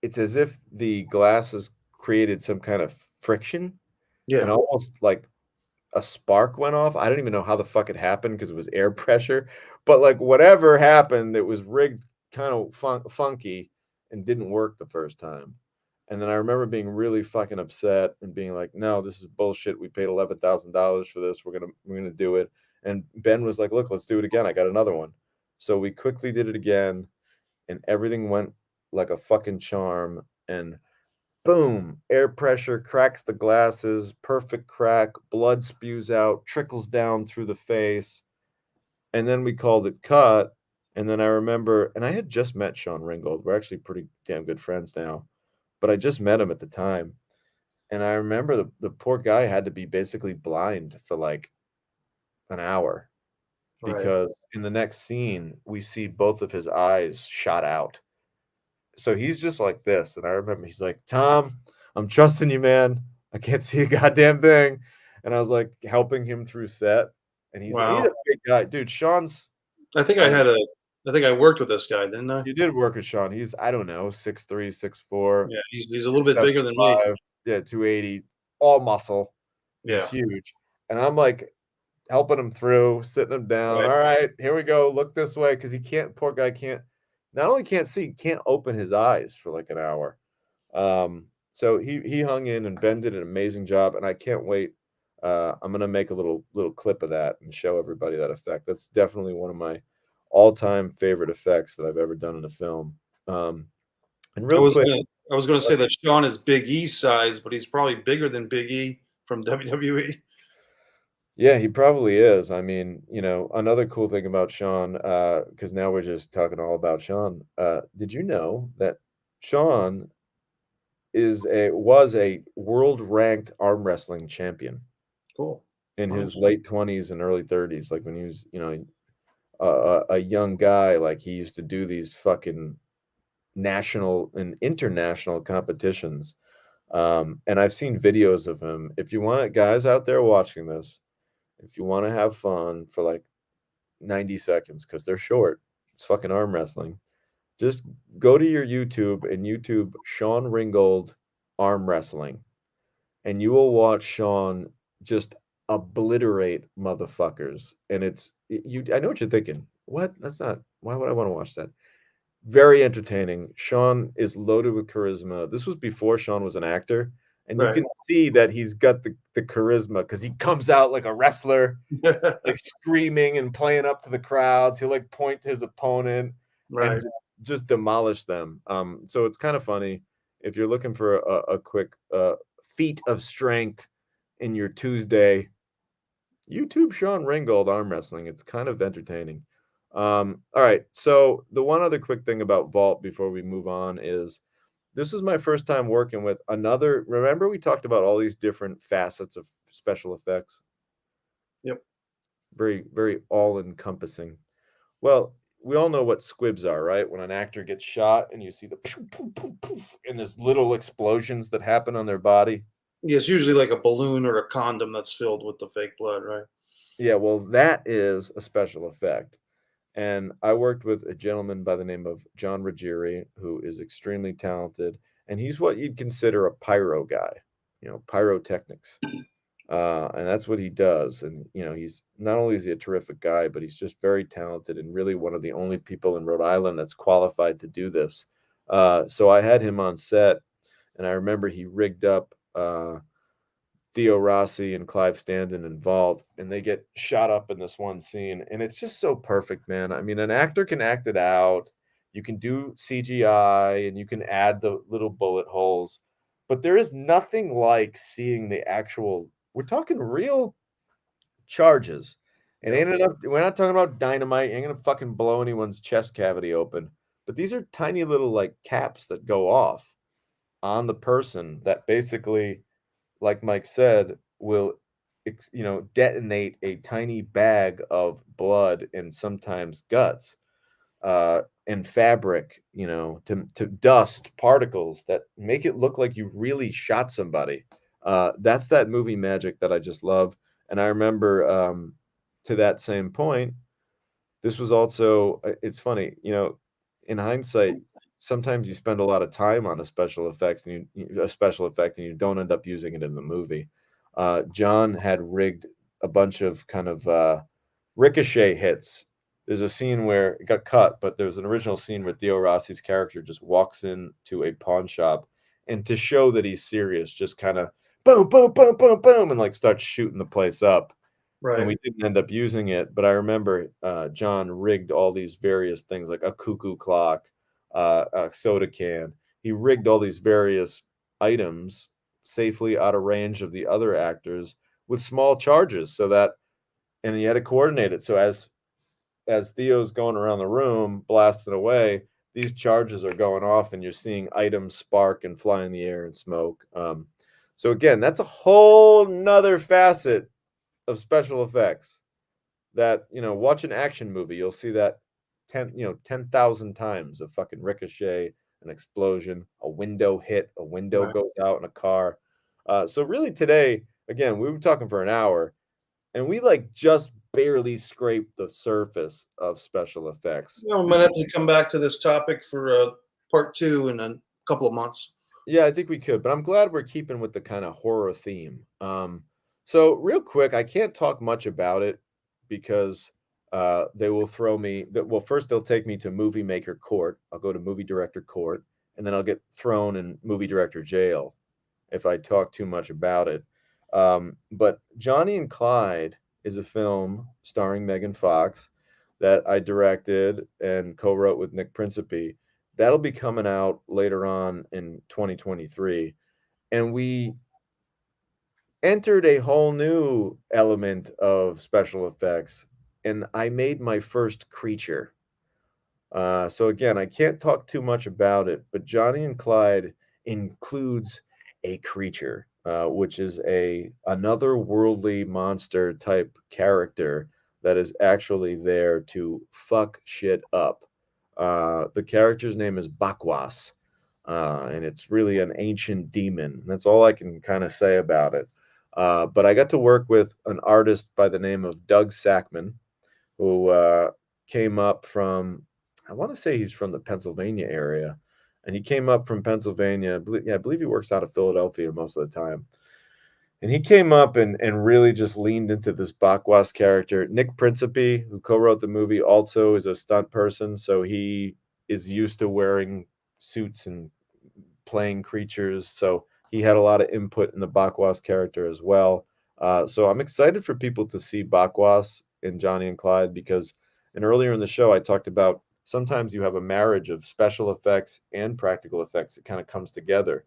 it's as if the glasses created some kind of friction, and Yeah. almost like a spark went off. I don't even know how the fuck it happened because it was air pressure, but, like, whatever happened, it was rigged kinda funky and didn't work the first time. And then I remember being really fucking upset and being like, "No, this is bullshit. We paid $11,000 for this. We're gonna do it." And Ben was like, "Look, let's do it again. I got another one." So we quickly did it again, and everything went like a fucking charm, and boom, air pressure cracks the glasses, perfect crack, blood spews out, trickles down through the face, and then we called it cut. And then I remember, and I had just met Sean Ringgold. We're actually pretty damn good friends now, but I just met him at the time. And I remember the poor guy had to be basically blind for like an hour Right. because in the next scene, we see both of his eyes shot out. So he's just like this, and I remember he's like, "Tom, I'm trusting you, man. I can't see a goddamn thing." And I was, like, helping him through set, and he's a Wow. big guy. Dude, Sean's I think I mean, I think I worked with this guy, didn't I? you did work with Sean. He's, I don't know, 6'3", 6'4", Yeah. He's a little bit bigger than me. 275, yeah, 280, all muscle. He's Yeah. huge. And I'm like, helping him through, sitting him down. Right. All right, here we go. Look this way because he can't. Poor guy can't. Not only can't see, he can't open his eyes for like an hour. So he hung in, and Ben did an amazing job, and I can't wait. I'm gonna make a little clip of that and show everybody that effect. That's definitely one of my all-time favorite effects that I've ever done in a film. And I real was quick, gonna I was gonna say that Sean is Big E size, but he's probably bigger than Big E from WWE. yeah, he probably is. I mean, another cool thing about Sean, because now we're just talking all about Sean. Did you know that Sean was a world ranked arm wrestling champion Cool. in his Nice. late 20s and early 30s? Like when he was, a young guy, like he used to do these fucking national and international competitions. And I've seen videos of him. If you want it, guys out there watching this, if you want to have fun for like 90 seconds, because they're short, it's fucking arm wrestling. Just go to your YouTube and YouTube Sean Ringgold arm wrestling, and you will watch Sean just obliterate motherfuckers. And I know what you're thinking. What? That's not, why would I want to watch that? Very entertaining. Sean is loaded with charisma. This was before Sean was an actor, and you Right. can see that he's got the charisma because he comes out like a wrestler, like screaming and playing up to the crowds. He'll like point to his opponent and Right. just demolish them. So it's kind of funny if you're looking for a quick feat of strength in your Tuesday. YouTube Sean Ringgold arm wrestling. It's kind of entertaining. All right. So the one other quick thing about Vault before we move on is this was my first time working with another. Remember, we talked about all these different facets of special effects. Yep. Very, very all encompassing. Well, we all know what squibs are, right? When an actor gets shot and you see the poof, poof, poof, poof, and there's little explosions that happen on their body. Yeah, it's usually like a balloon or a condom that's filled with the fake blood, right? Yeah, well, that is a special effect. And I worked with a gentleman by the name of John Ruggieri, who is extremely talented, and he's what you'd consider a pyro guy, pyrotechnics. And that's what he does. And he's not only is he a terrific guy, but he's just very talented and really one of the only people in Rhode Island that's qualified to do this. So I had him on set, and I remember he rigged up Theo Rossi and Clive Standen involved, and they get shot up in this one scene, and it's just so perfect, man. I mean, an actor can act it out. You can do CGI, and you can add the little bullet holes, but there is nothing like seeing the actual. We're talking real charges. It Yep. ain't enough. We're not talking about dynamite. Ain't gonna fucking blow anyone's chest cavity open. But these are tiny little like caps that go off on the person that basically, like Mike said, will detonate a tiny bag of blood and sometimes guts, and fabric, to dust particles that make it look like you really shot somebody. That's that movie magic that I just love. And I remember, to that same point, this was also, it's funny, in hindsight, sometimes you spend a lot of time on a special effects and a special effect and you don't end up using it in the movie. John had rigged a bunch of kind of ricochet hits. There's a scene where it got cut, but there's an original scene where Theo Rossi's character just walks into a pawn shop, and to show that he's serious, just kind of boom, boom, boom, boom, boom, and like starts shooting the place up. And Right. we didn't end up using it, but I remember John rigged all these various things like a cuckoo clock, a soda can. He rigged all these various items safely out of range of the other actors with small charges, so that, and he had to coordinate it. So as Theo's going around the room blasting away, these charges are going off, and you're seeing items spark and fly in the air and smoke. So again, that's a whole nother facet of special effects that, watch an action movie, you'll see that 10,000 times, a fucking ricochet, an explosion, a window hit, a window Right. goes out in a car. So really today, again, we were talking for an hour, and we like just barely scraped the surface of special effects. We might have to come back to this topic for part two in a couple of months. Yeah, I think we could, but I'm glad we're keeping with the kind of horror theme. So real quick, I can't talk much about it because they will throw me. Well, first they'll take me to movie maker court. I'll go to movie director court, and then I'll get thrown in movie director jail if I talk too much about it. But Johnny and Clyde is a film starring Megan Fox that I directed and co-wrote with Nick Principe. That'll be coming out later on in 2023, and we entered a whole new element of special effects, and I made my first creature. So again, I can't talk too much about it, but Johnny and Clyde includes a creature, which is a another worldly monster type character that is actually there to fuck shit up. The character's name is Bakwas, and it's really an ancient demon. That's all I can kind of say about it. But I got to work with an artist by the name of Doug Sackman, who came up from, I want to say he's from the Pennsylvania area. And he came up from Pennsylvania. I believe he works out of Philadelphia most of the time. And he came up and really just leaned into this Bakwas character. Nick Principe, who co-wrote the movie, also is a stunt person, so he is used to wearing suits and playing creatures. So he had a lot of input in the Bakwas character as well. So I'm excited for people to see Bakwas in Johnny and Clyde because, and earlier in the show, I talked about sometimes you have a marriage of special effects and practical effects that kind of comes together.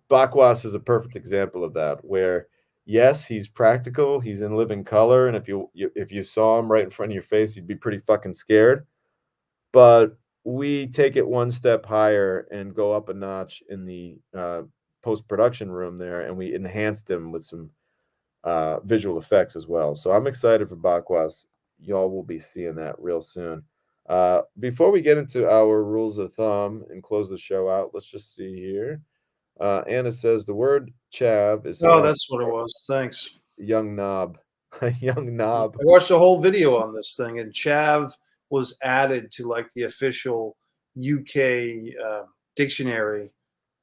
Bakwas is a perfect example of that, where yes, he's practical, he's in living color, and if you saw him right in front of your face, you'd be pretty fucking scared. But we take it one step higher and go up a notch in the post production room there, and we enhanced them with some visual effects as well. So I'm excited for Bakwas. Y'all will be seeing that real soon. Before we get into our rules of thumb and close the show out, let's just see here. Anna says the word chav is Oh, slang that's what it was. Thanks. young knob. Young I knob. watched a whole video on this thing, and chav was added to like the official UK dictionary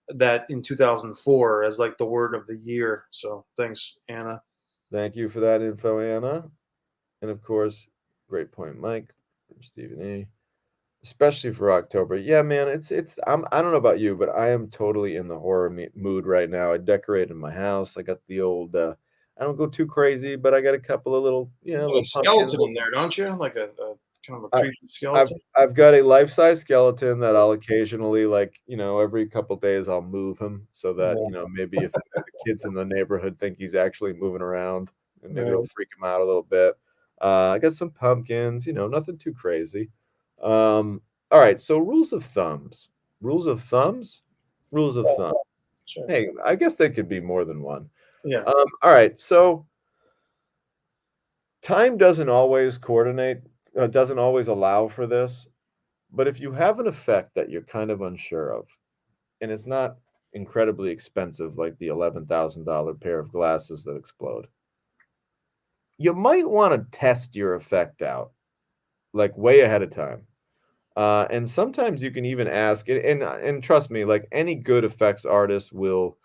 that in 2004 as like the word of the year. So thanks, Anna. Thank you for that info, Anna. And of course, great point, Mike, from Stephen E. Especially for October. Yeah, man, I don't know about you, but I am totally in the horror mood right now. I decorated my house. I got the old I don't go too crazy, but I got a couple of little, A little pumpkins. skeleton in there, don't you? Like a kind of a I, creepy I've skeleton. I've got a life-size skeleton that I'll occasionally, like, every couple days I'll move him so that, Yeah, maybe if the kids in the neighborhood think he's actually moving around, and maybe it'll right. freak him out a little bit. I got some pumpkins, nothing too crazy. All right, so rules of thumbs. Rules of thumbs? Rules of thumb. Sure. Hey, I guess they could be more than one. Yeah. All right, so time doesn't always coordinate, doesn't always allow for this. But if you have an effect that you're kind of unsure of, and it's not incredibly expensive like the $11,000 pair of glasses that explode, you might want to test your effect out like way ahead of time. And sometimes you can even ask, and trust me, like any good effects artist will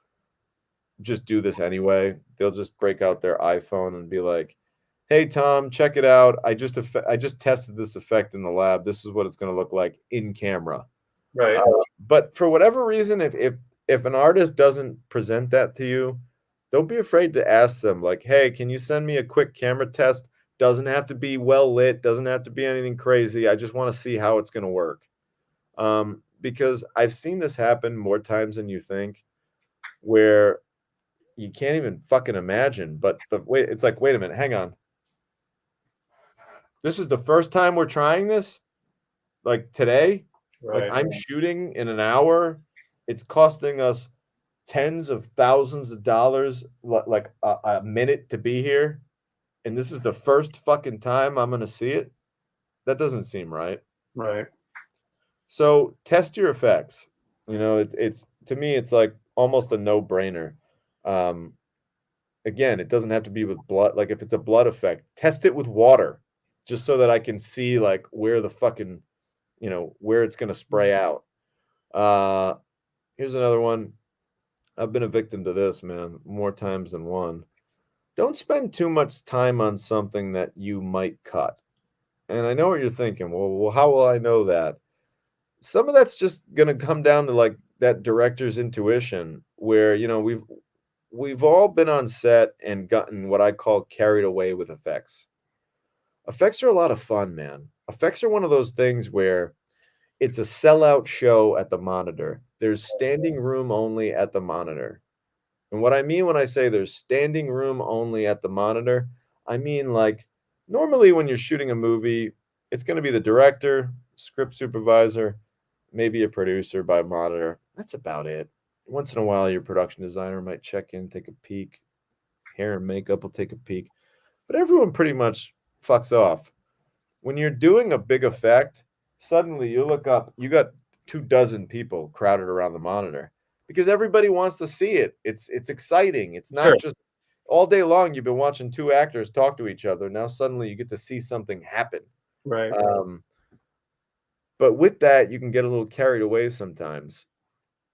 just do this anyway. They'll just break out their iPhone and be like, "Hey Tom, check it out. I just tested this effect in the lab. This is what it's going to look like in camera." Right. Uh, but for whatever reason, if an artist doesn't present that to you, don't be afraid to ask them, like, "Hey, can you send me a quick camera test? Doesn't have to be well lit, doesn't have to be anything crazy. I just want to see how it's going to work." Because I've seen this happen more times than you think, where you can't even fucking imagine. But wait, it's like, wait a minute, hang on. This is the first time we're trying this, like today. Like Right. I'm shooting in an hour. It's costing us tens of thousands of dollars, like a minute to be here, and this is the first fucking time I'm gonna see it. That doesn't seem right. Right. So test your effects. It's to me, it's like almost a no brainer. Um, Again, it doesn't have to be with blood. Like if it's a blood effect, test it with water, just so that I can see like where the fucking, where it's gonna spray out. Uh, Here's another one. I've been a victim to this, man, more times than one. don't spend too much time on something that you might cut. And I know what you're thinking. Well, how will I know that? Some of that's just gonna come down to, like, that director's intuition where, we've all been on set and gotten what I call carried away with effects. Effects are a lot of fun, man. Effects are one of those things where it's a sellout show at the monitor. There's standing room only at the monitor. And what I mean when I say there's standing room only at the monitor, I mean, like, normally when you're shooting a movie, it's gonna be the director, script supervisor, maybe a producer by monitor. That's about it. Once in a while, your production designer might check in, take a peek. Hair and makeup will take a peek, but everyone pretty much fucks off. When you're doing a big effect, suddenly you look up, you got 2 dozen people crowded around the monitor because everybody wants to see it. It's exciting. It's Sure. not just all day long you've been watching 2 actors talk to each other. Now suddenly you get to see something happen. Right. Um, but with that, you can get a little carried away sometimes.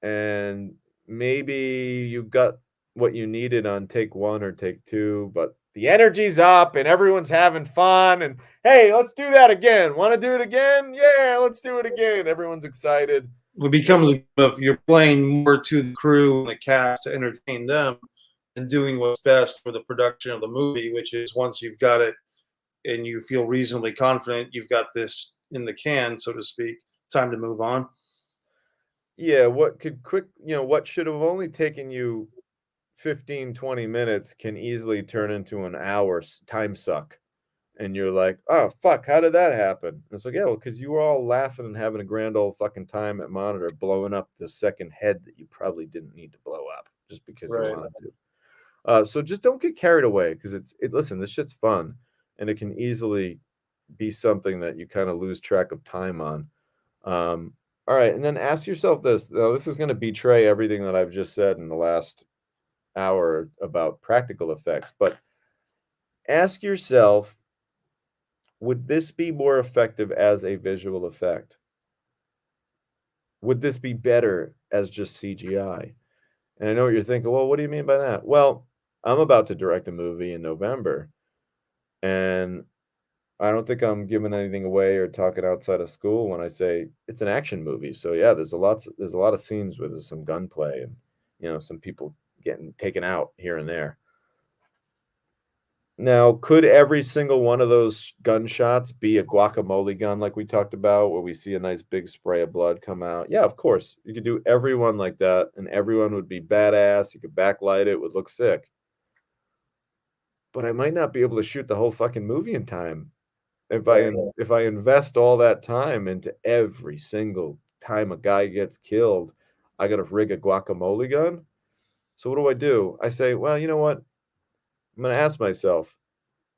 And maybe you got what you needed on take 1 or take 2, but the energy's up and everyone's having fun and, "Hey, let's do that again. Wanna do it again? Yeah, let's do it again." Everyone's excited. It becomes if you're playing more to the crew and the cast to entertain them and doing what's best for the production of the movie, which is once you've got it and you feel reasonably confident you've got this in the can, so to speak, time to move on. Yeah, what should have only taken you 15, 20 minutes can easily turn into an hour time suck. And you're like, "Oh, fuck, how did that happen?" And it's like, "Yeah, well, because you were all laughing and having a grand old fucking time at monitor blowing up the second head that you probably didn't need to blow up just because you Right. wanted to." So just don't get carried away because listen, this shit's fun, and it can easily be something that you kinda lose track of time on. Alright, and then ask yourself this, now this is gonna betray everything that I've just said in the last hour about practical effects, but ask yourself, would this be more effective as a visual effect? Would this be better as just CGI? And I know what you're thinking, "Well, what do you mean by that?" Well, I'm about to direct a movie in November, and I don't think I'm giving anything away or talking outside of school when I say it's an action movie. So yeah, there's a lot of scenes where there's some gunplay and, some people getting taken out here and there. Now, could every single one of those gunshots be a guacamole gun like we talked about, where we see a nice big spray of blood come out? Yeah, of course. You could do every one like that, and everyone would be badass. You could backlight it, would look sick. But I might not be able to shoot the whole fucking movie in time. Right. If I invest all that time into every single time a guy gets killed, I gotta rig a guacamole gun? So what do? I say, "Well, you know what? I'm gonna ask myself,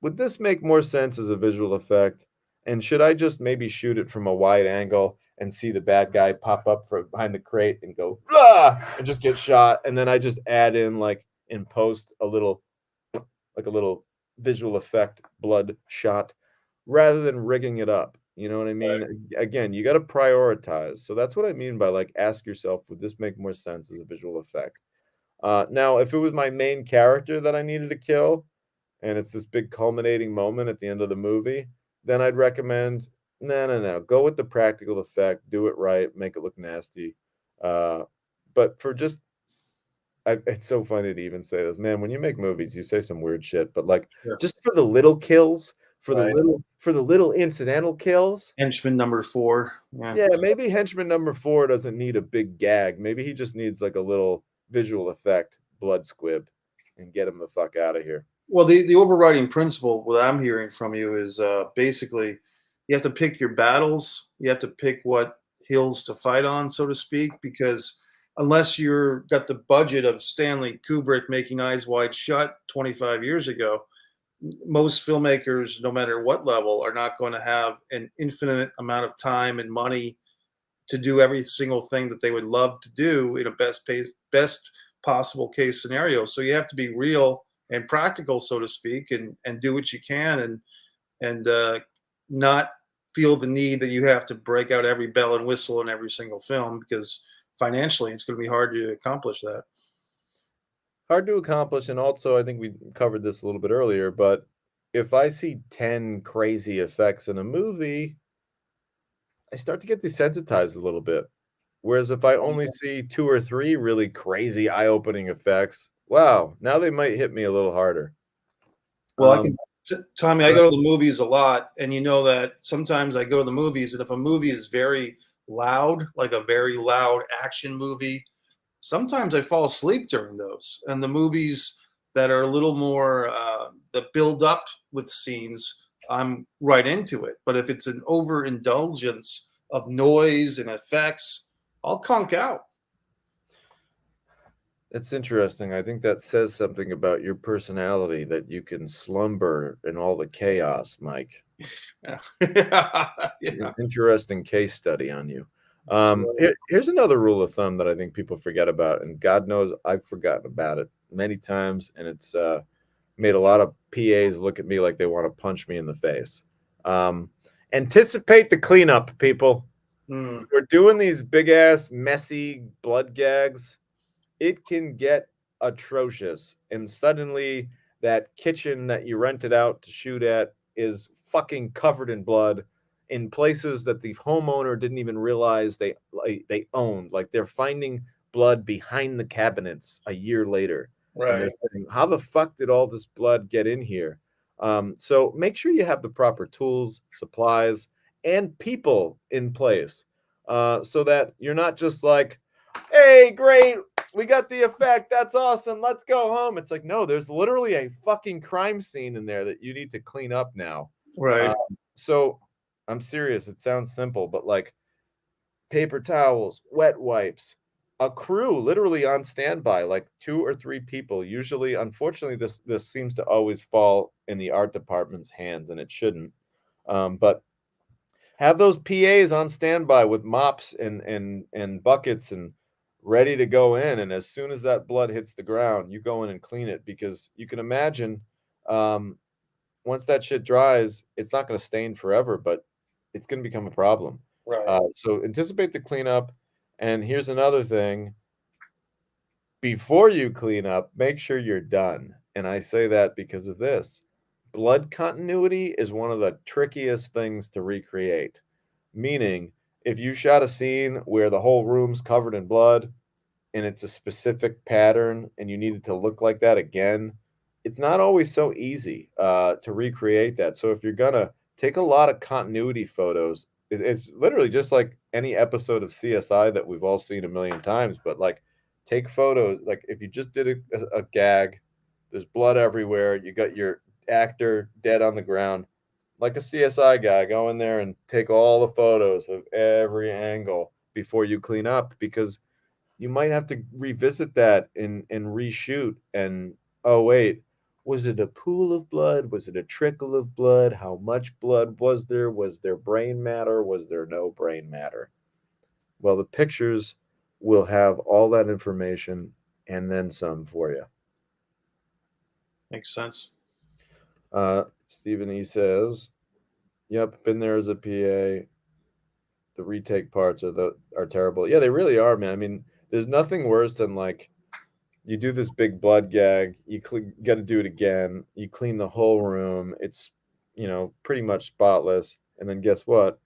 would this make more sense as a visual effect? And should I just maybe shoot it from a wide angle and see the bad guy pop up from behind the crate and go, 'Blah!' and just get shot, and then I just add in, like, in post, a little visual effect blood shot rather than rigging it up." You know what I mean? Again, you gotta prioritize. So that's what I mean by, like, ask yourself, "Would this make more sense as a visual effect?" Now, if it was my main character that I needed to kill, and it's this big culminating moment at the end of the movie, then I'd recommend, no, no, no, go with the practical effect, do it right, make it look nasty. Uh, but for just it's so funny to even say this. Man, when you make movies, you say some weird shit, but, like, Sure. just for the little kills, Right. for the little incidental kills, Henchman number 4. Yeah. yeah, maybe henchman number 4 doesn't need a big gag. Maybe he just needs, like, a little visual effect, blood squib, and get him the fuck out of here. Well, the overriding principle, what I'm hearing from you is basically you have to pick your battles. You have to pick what hills to fight on, so to speak, because unless you're got the budget of Stanley Kubrick making Eyes Wide Shut 25 years ago, most filmmakers, no matter what level, are not going to have an infinite amount of time and money to do every single thing that they would love to do in a best possible case scenario. So you have to be real and practical, so to speak, and do what you can and not feel the need that you have to break out every bell and whistle in every single film because financially it's going to be hard to accomplish that. hard to accomplish, and also I think we covered this a little bit earlier, but if I see 10 crazy effects in a movie, I start to get desensitized a little bit. Whereas if I only see 2 or 3 really crazy eye-opening effects, wow, now they might hit me a little harder. Well, I Um, can Tommy, I but go to the movies a lot, and you know that sometimes I go to the movies, and if a movie is very loud, like a very loud action movie, sometimes I fall asleep during those. And the movies that are a little more that build up with scenes, I'm right into it. But if it's an overindulgence of noise and effects, I'll conk out. it's interesting. I think that says something about your personality that you can slumber in all the chaos, Mike. Yeah, An yeah. interesting case study on you. So, Here's another rule of thumb that I think people forget about, and God knows I've forgotten about it many times, and it's made a lot of PAs look at me like they want to punch me in the face. Um, Anticipate the cleanup, people. mm, We're doing these big ass, messy blood gags, it can get atrocious. And suddenly, that kitchen that you rented out to shoot at is fucking covered in blood in places that the homeowner didn't even realize they owned. Like they're finding blood behind the cabinets a year later, and they're right, saying, "How the fuck did all this blood get in here?" So make sure you have the proper tools, supplies, and people in place, so that you're not just like, "Hey, great, we got the effect. That's awesome. Let's go home." It's like, no, there's literally a fucking crime scene in there that you need to clean up now. Um, right, so I'm serious. It sounds simple, but like paper towels, wet wipes, a crew literally on standby, like 2 or 3 people. Usually, unfortunately, this seems to always fall in the art department's hands, and it shouldn't. But have those PAs on standby with mops and buckets and ready to go in, and as soon as that blood hits the ground, you go in and clean it because you can imagine, um, once that shit dries, it's not gonna stain forever, but it's gonna become a problem. right. So anticipate the cleanup, and here's another thing, before you clean up, make sure you're done, and I say that because of this. Blood continuity is one of the trickiest things to recreate. Meaning, if you shot a scene where the whole room's covered in blood and it's a specific pattern and you need it to look like that again, it's not always so easy to recreate that. So if you're gonna take a lot of continuity photos, it's literally just like any episode of CSI that we've all seen a million times. But like, take photos. Like if you just did a gag, there's blood everywhere. You got your actor dead on the ground, like a CSI guy, go in there and take all the photos of every angle before you clean up because you might have to revisit that and reshoot. And oh wait, was it a pool of blood? Was it a trickle of blood? How much blood was there? Was there brain matter? Was there no brain matter? Well, the pictures will have all that information and then some for you. Makes sense. Stephen E says, "Yep, been there as a PA. The retake parts are terrible." Yeah, they really are, man. I mean, there's nothing worse than like you do this big blood gag, you got to do it again. You clean the whole room. It's, pretty much spotless. And then guess what?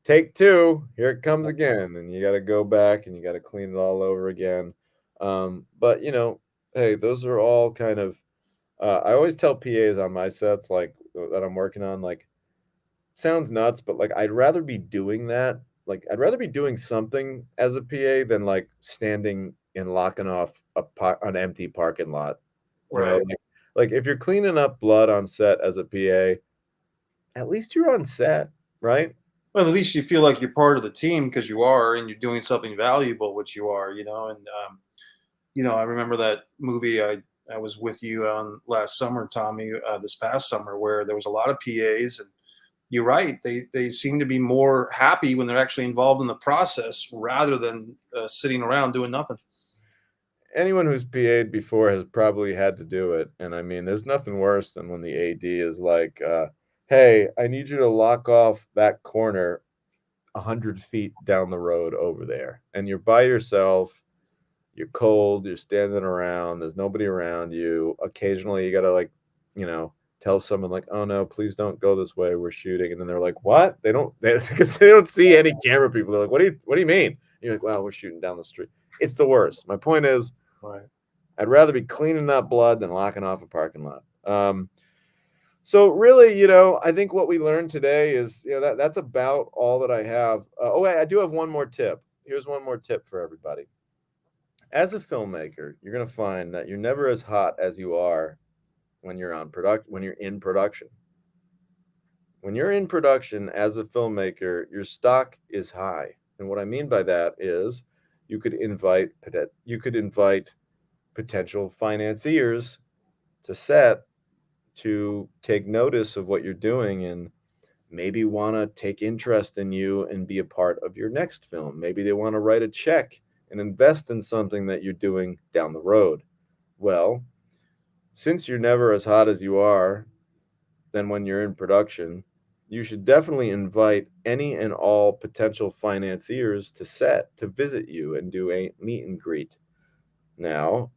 Take two, here it comes again, and you got to go back and you got to clean it all over again. But hey, those are all kind of. I always tell PAs on my sets, like that I'm working on, like sounds nuts, but like I'd rather be doing that. Like I'd rather be doing something as a PA than like standing and locking off an empty parking lot. You know, Right. like if you're cleaning up blood on set as a PA, at least you're on set, right? Well, at least you feel like you're part of the team because you are, and you're doing something valuable, which you are, And I remember that movie I was with you on last summer, Tommy, this past summer, where there was a lot of PAs, and you're right. They seem to be more happy when they're actually involved in the process rather than sitting around doing nothing. Anyone who's PA'd before has probably had to do it. And I mean, there's nothing worse than when the AD is like, hey, I need you to lock off that corner 100 feet down the road over there. And you're by yourself. You're cold, you're standing around, there's nobody around you. Occasionally, you gotta, like, you know, tell someone, like, "Oh, no, please don't go this way, we're shooting," and then they're like, "What?" They don't they 'cause they don't see any camera people. They're like, "What do you mean?" And you're like, "Well, we're shooting down the street." It's the worst. My point is, Right. I'd rather be cleaning up blood than locking off a parking lot. So really, I think what we learned today is, that's about all that I have. Oh, wait, I do have one more tip. Here's one more tip for everybody. As a filmmaker, you're going to find that you're never as hot as you are when you're in production. When you're in production as a filmmaker, your stock is high. And what I mean by that is you could invite potential financiers to set to take notice of what you're doing and maybe want to take interest in you and be a part of your next film. Maybe they want to write a check and invest in something that you're doing down the road. Well, since you're never as hot as you are than when you're in production, you should definitely invite any and all potential financiers to set to visit you and do a meet and greet. Now,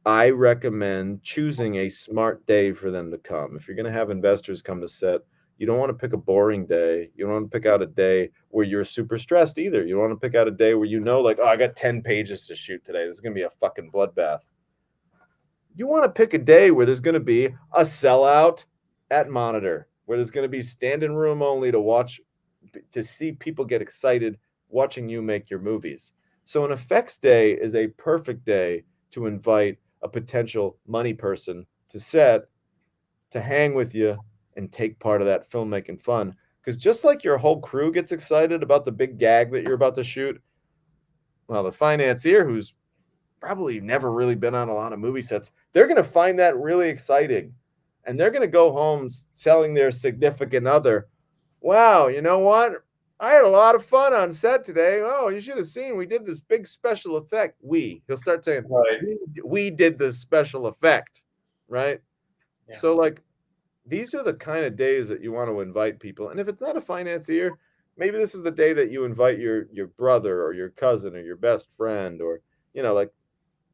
I recommend choosing a smart day for them to come. If you're going to have investors come to set, you don't want to pick a boring day. You don't want to pick out a day where you're super stressed either. You don't want to pick out a day where like, oh, I got 10 pages to shoot today. This is going to be a fucking bloodbath. You want to pick a day where there's going to be a sellout at Monitor, where there's going to be standing room only to see people get excited watching you make your movies. So an effects day is a perfect day to invite a potential money person to set to hang with you and take part of that filmmaking fun. Because just like your whole crew gets excited about the big gag that you're about to shoot, well, the financier who's probably never really been on a lot of movie sets, they're going to find that really exciting. And they're going to go home telling their significant other, wow, you know what? I had a lot of fun on set today. Oh, you should have seen. We did this big special effect. He'll start saying, Right. we did this special effect, right? Yeah. So, like, these are the kind of days that you want to invite people. And if it's not a financier, maybe this is the day that you invite your brother or your cousin or your best friend, or, like,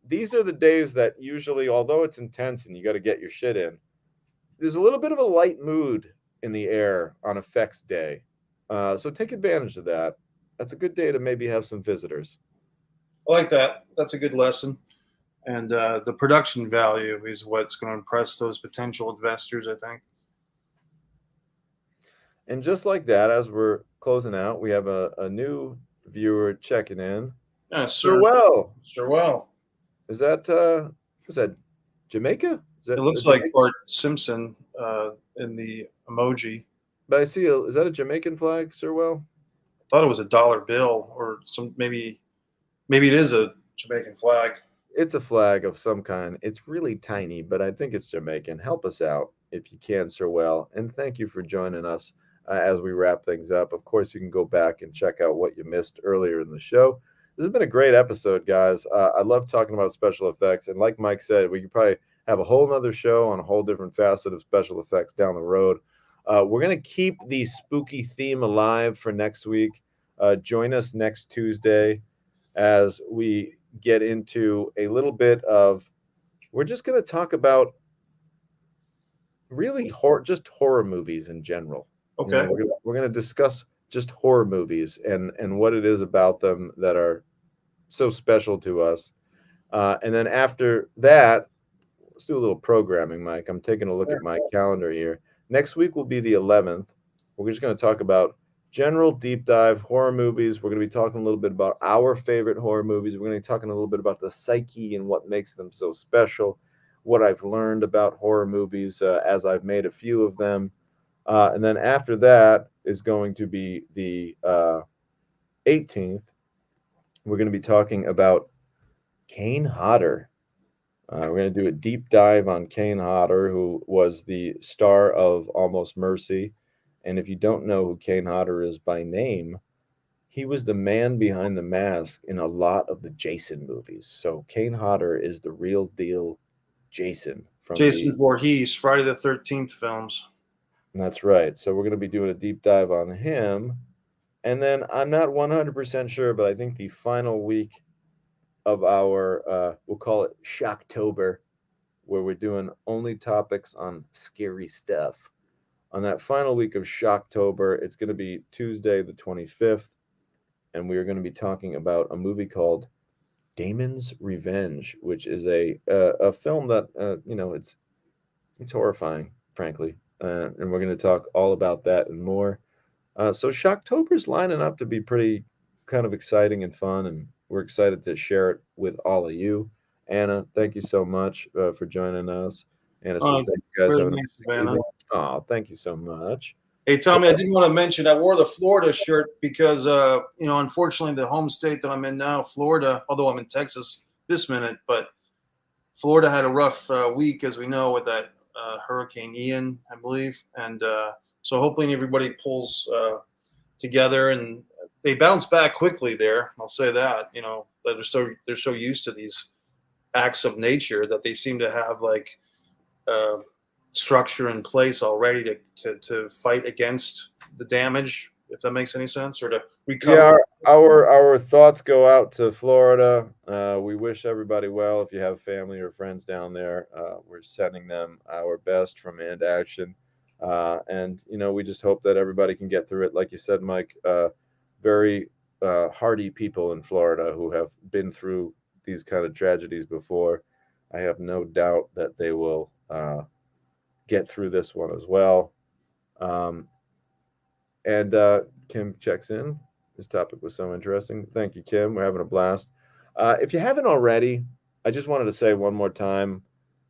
these are the days that usually, although it's intense and you got to get your shit in, there's a little bit of a light mood in the air on effects day. So take advantage of that. That's a good day to maybe have some visitors. I like that. That's a good lesson. And the production value is what's going to impress those potential investors, I think. And just like that, as we're closing out, we have a new viewer checking in. Yeah, Sir sir. Well, Sure. Well, is that Jamaica? Is it that a looks like Jamaican? Bart Simpson in the emoji. But is that a Jamaican flag, Sir Well? I thought it was a dollar bill or some maybe it is a Jamaican flag. It's a flag of some kind. It's really tiny, but I think it's Jamaican. Help us out if you can, Sir Well. And thank you for joining us as we wrap things up. Of course, you can go back and check out what you missed earlier in the show. This has been a great episode, guys. I love talking about special effects. And like Mike said, we could probably have a whole nother show on a whole different facet of special effects down the road. We're going to keep the spooky theme alive for next week. Join us next Tuesday as we get into a little bit of, we're just going to talk about really just horror movies in general. Okay. We're going to discuss just horror movies and what it is about them that are so special to us. And then after that, let's do a little programming, Mike. I'm taking a look at my calendar here. Next week will be the 11th. We're just going to talk about general deep dive horror movies. We're going to be talking a little bit about our favorite horror movies. We're going to be talking a little bit about the psyche and what makes them so special, what I've learned about horror movies as I've made a few of them. And then after that is going to be the 18th. We're going to be talking about Kane Hodder. We're going to do a deep dive on Kane Hodder, who was the star of Almost Mercy. And if you don't know who Kane Hodder is by name, he was the man behind the mask in a lot of the Jason movies. So Kane Hodder is the real deal Jason from Jason Voorhees, Friday the 13th films. That's right. So we're going to be doing a deep dive on him. And then I'm not 100% sure, but I think the final week of our, we'll call it Shocktober, where we're doing only topics on scary stuff. On that final week of Shocktober, it's going to be Tuesday, the 25th, and we are going to be talking about a movie called Damon's Revenge, which is a film that it's horrifying, frankly, and we're going to talk all about that and more. So Shocktober's lining up to be pretty kind of exciting and fun, and we're excited to share it with all of you. Anna, thank you so much for joining us. Anna says, Oh, "Thank you guys. very Have an nice, amazing Savannah. evening." Oh, thank you so much. Hey, Tommy, I did want to mention I wore the Florida shirt because, unfortunately, the home state that I'm in now, Florida, although I'm in Texas this minute, but Florida had a rough week, as we know, with that Hurricane Ian, I believe. And so hopefully everybody pulls together and they bounce back quickly there. I'll say that, that they're so used to these acts of nature that they seem to have like uh, structure in place already to fight against the damage, if that makes any sense, or to recover. Yeah, our thoughts go out to Florida. We wish everybody well. If you have family or friends down there, we're sending them our best from And Action. And we just hope that everybody can get through it. Like you said, Mike, very hardy people in Florida who have been through these kind of tragedies before. I have no doubt that they will get through this one as well. Um, and Kim checks in. This topic was so interesting. Thank you, Kim. We're having a blast. If you haven't already, I just wanted to say one more time,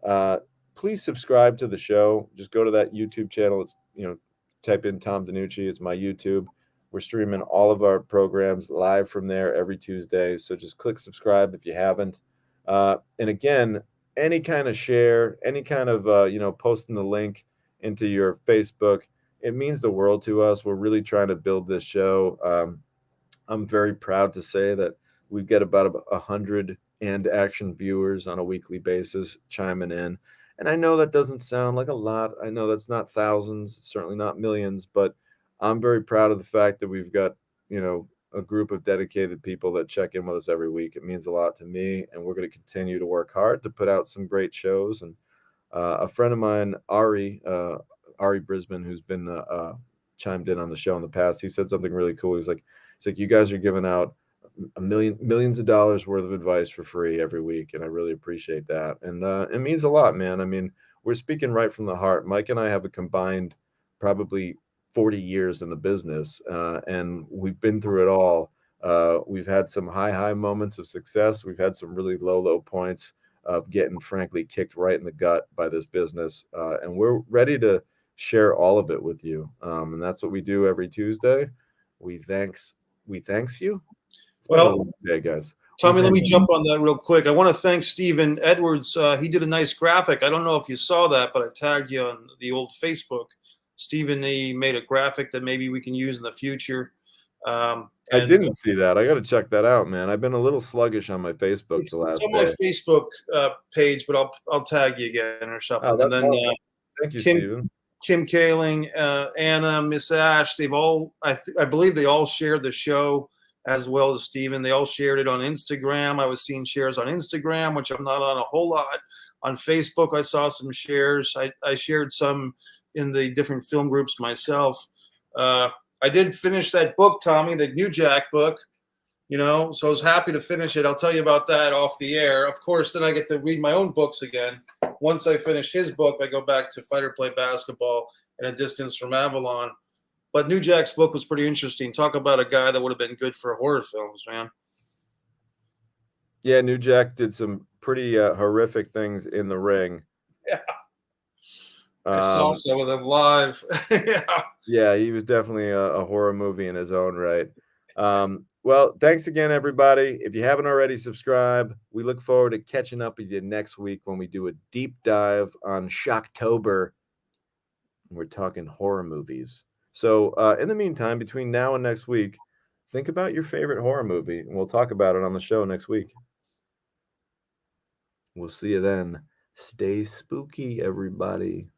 uh, please subscribe to the show. Just go to that YouTube channel. It's, type in Tom DiNucci. It's my YouTube. We're streaming all of our programs live from there every Tuesday. So just click subscribe if you haven't. And again, any kind of share, any kind of, posting the link into your Facebook, it means the world to us. We're really trying to build this show. I'm very proud to say that we get about 100 And Action viewers on a weekly basis chiming in. And I know that doesn't sound like a lot. I know that's not thousands, it's certainly not millions, but I'm very proud of the fact that we've got, a group of dedicated people that check in with us every week. It means a lot to me, and we're going to continue to work hard to put out some great shows. And a friend of mine, Ari Brisbane, who's been chimed in on the show in the past, he said something really cool. He's like, you guys are giving out millions of dollars worth of advice for free every week, and I really appreciate that. And it means a lot, man. I mean, we're speaking right from the heart. Mike and I have a combined probably 40 years in the business, and we've been through it all. We've had some high moments of success. We've had some really low points of getting, frankly, kicked right in the gut by this business, and we're ready to share all of it with you. And that's what we do every Tuesday. We thanks you. It's been a Well, long day, guys. We Tommy, let thank me you. jump on that real quick. I want to thank Stephen Edwards. He did a nice graphic. I don't know if you saw that, but I tagged you on the old Facebook. Stephen, he made a graphic that maybe we can use in the future. I And didn't see that. I got to check that out, man. I've been a little sluggish on my Facebook the it's last on my day. Facebook page, but I'll tag you again or Oh, something. And that's then awesome. Thank you, Kim Steven. Kim Kaling, Anna, Miss Ash, they've all, I believe they all shared the show as well as Steven. They all shared it on Instagram. I was seeing shares on Instagram, which I'm not on a whole lot. On Facebook, I saw some shares. I shared some in the different film groups myself. I did finish that book, Tommy, the New Jack book, so I was happy to finish it. I'll tell you about that off the air. Of course, then I get to read my own books again. Once I finish his book, I go back to Fight or Play Basketball and A Distance from Avalon. But New Jack's book was pretty interesting. Talk about a guy that would have been good for horror films, man. Yeah, New Jack did some pretty horrific things in the ring. Yeah, I saw Um, some of them live. Yeah. yeah, he was definitely a horror movie in his own right. Well, thanks again, everybody. If you haven't already, subscribe. We look forward to catching up with you next week when we do a deep dive on Shocktober. We're talking horror movies. So, in the meantime, between now and next week, think about your favorite horror movie, and we'll talk about it on the show next week. We'll see you then. Stay spooky, everybody.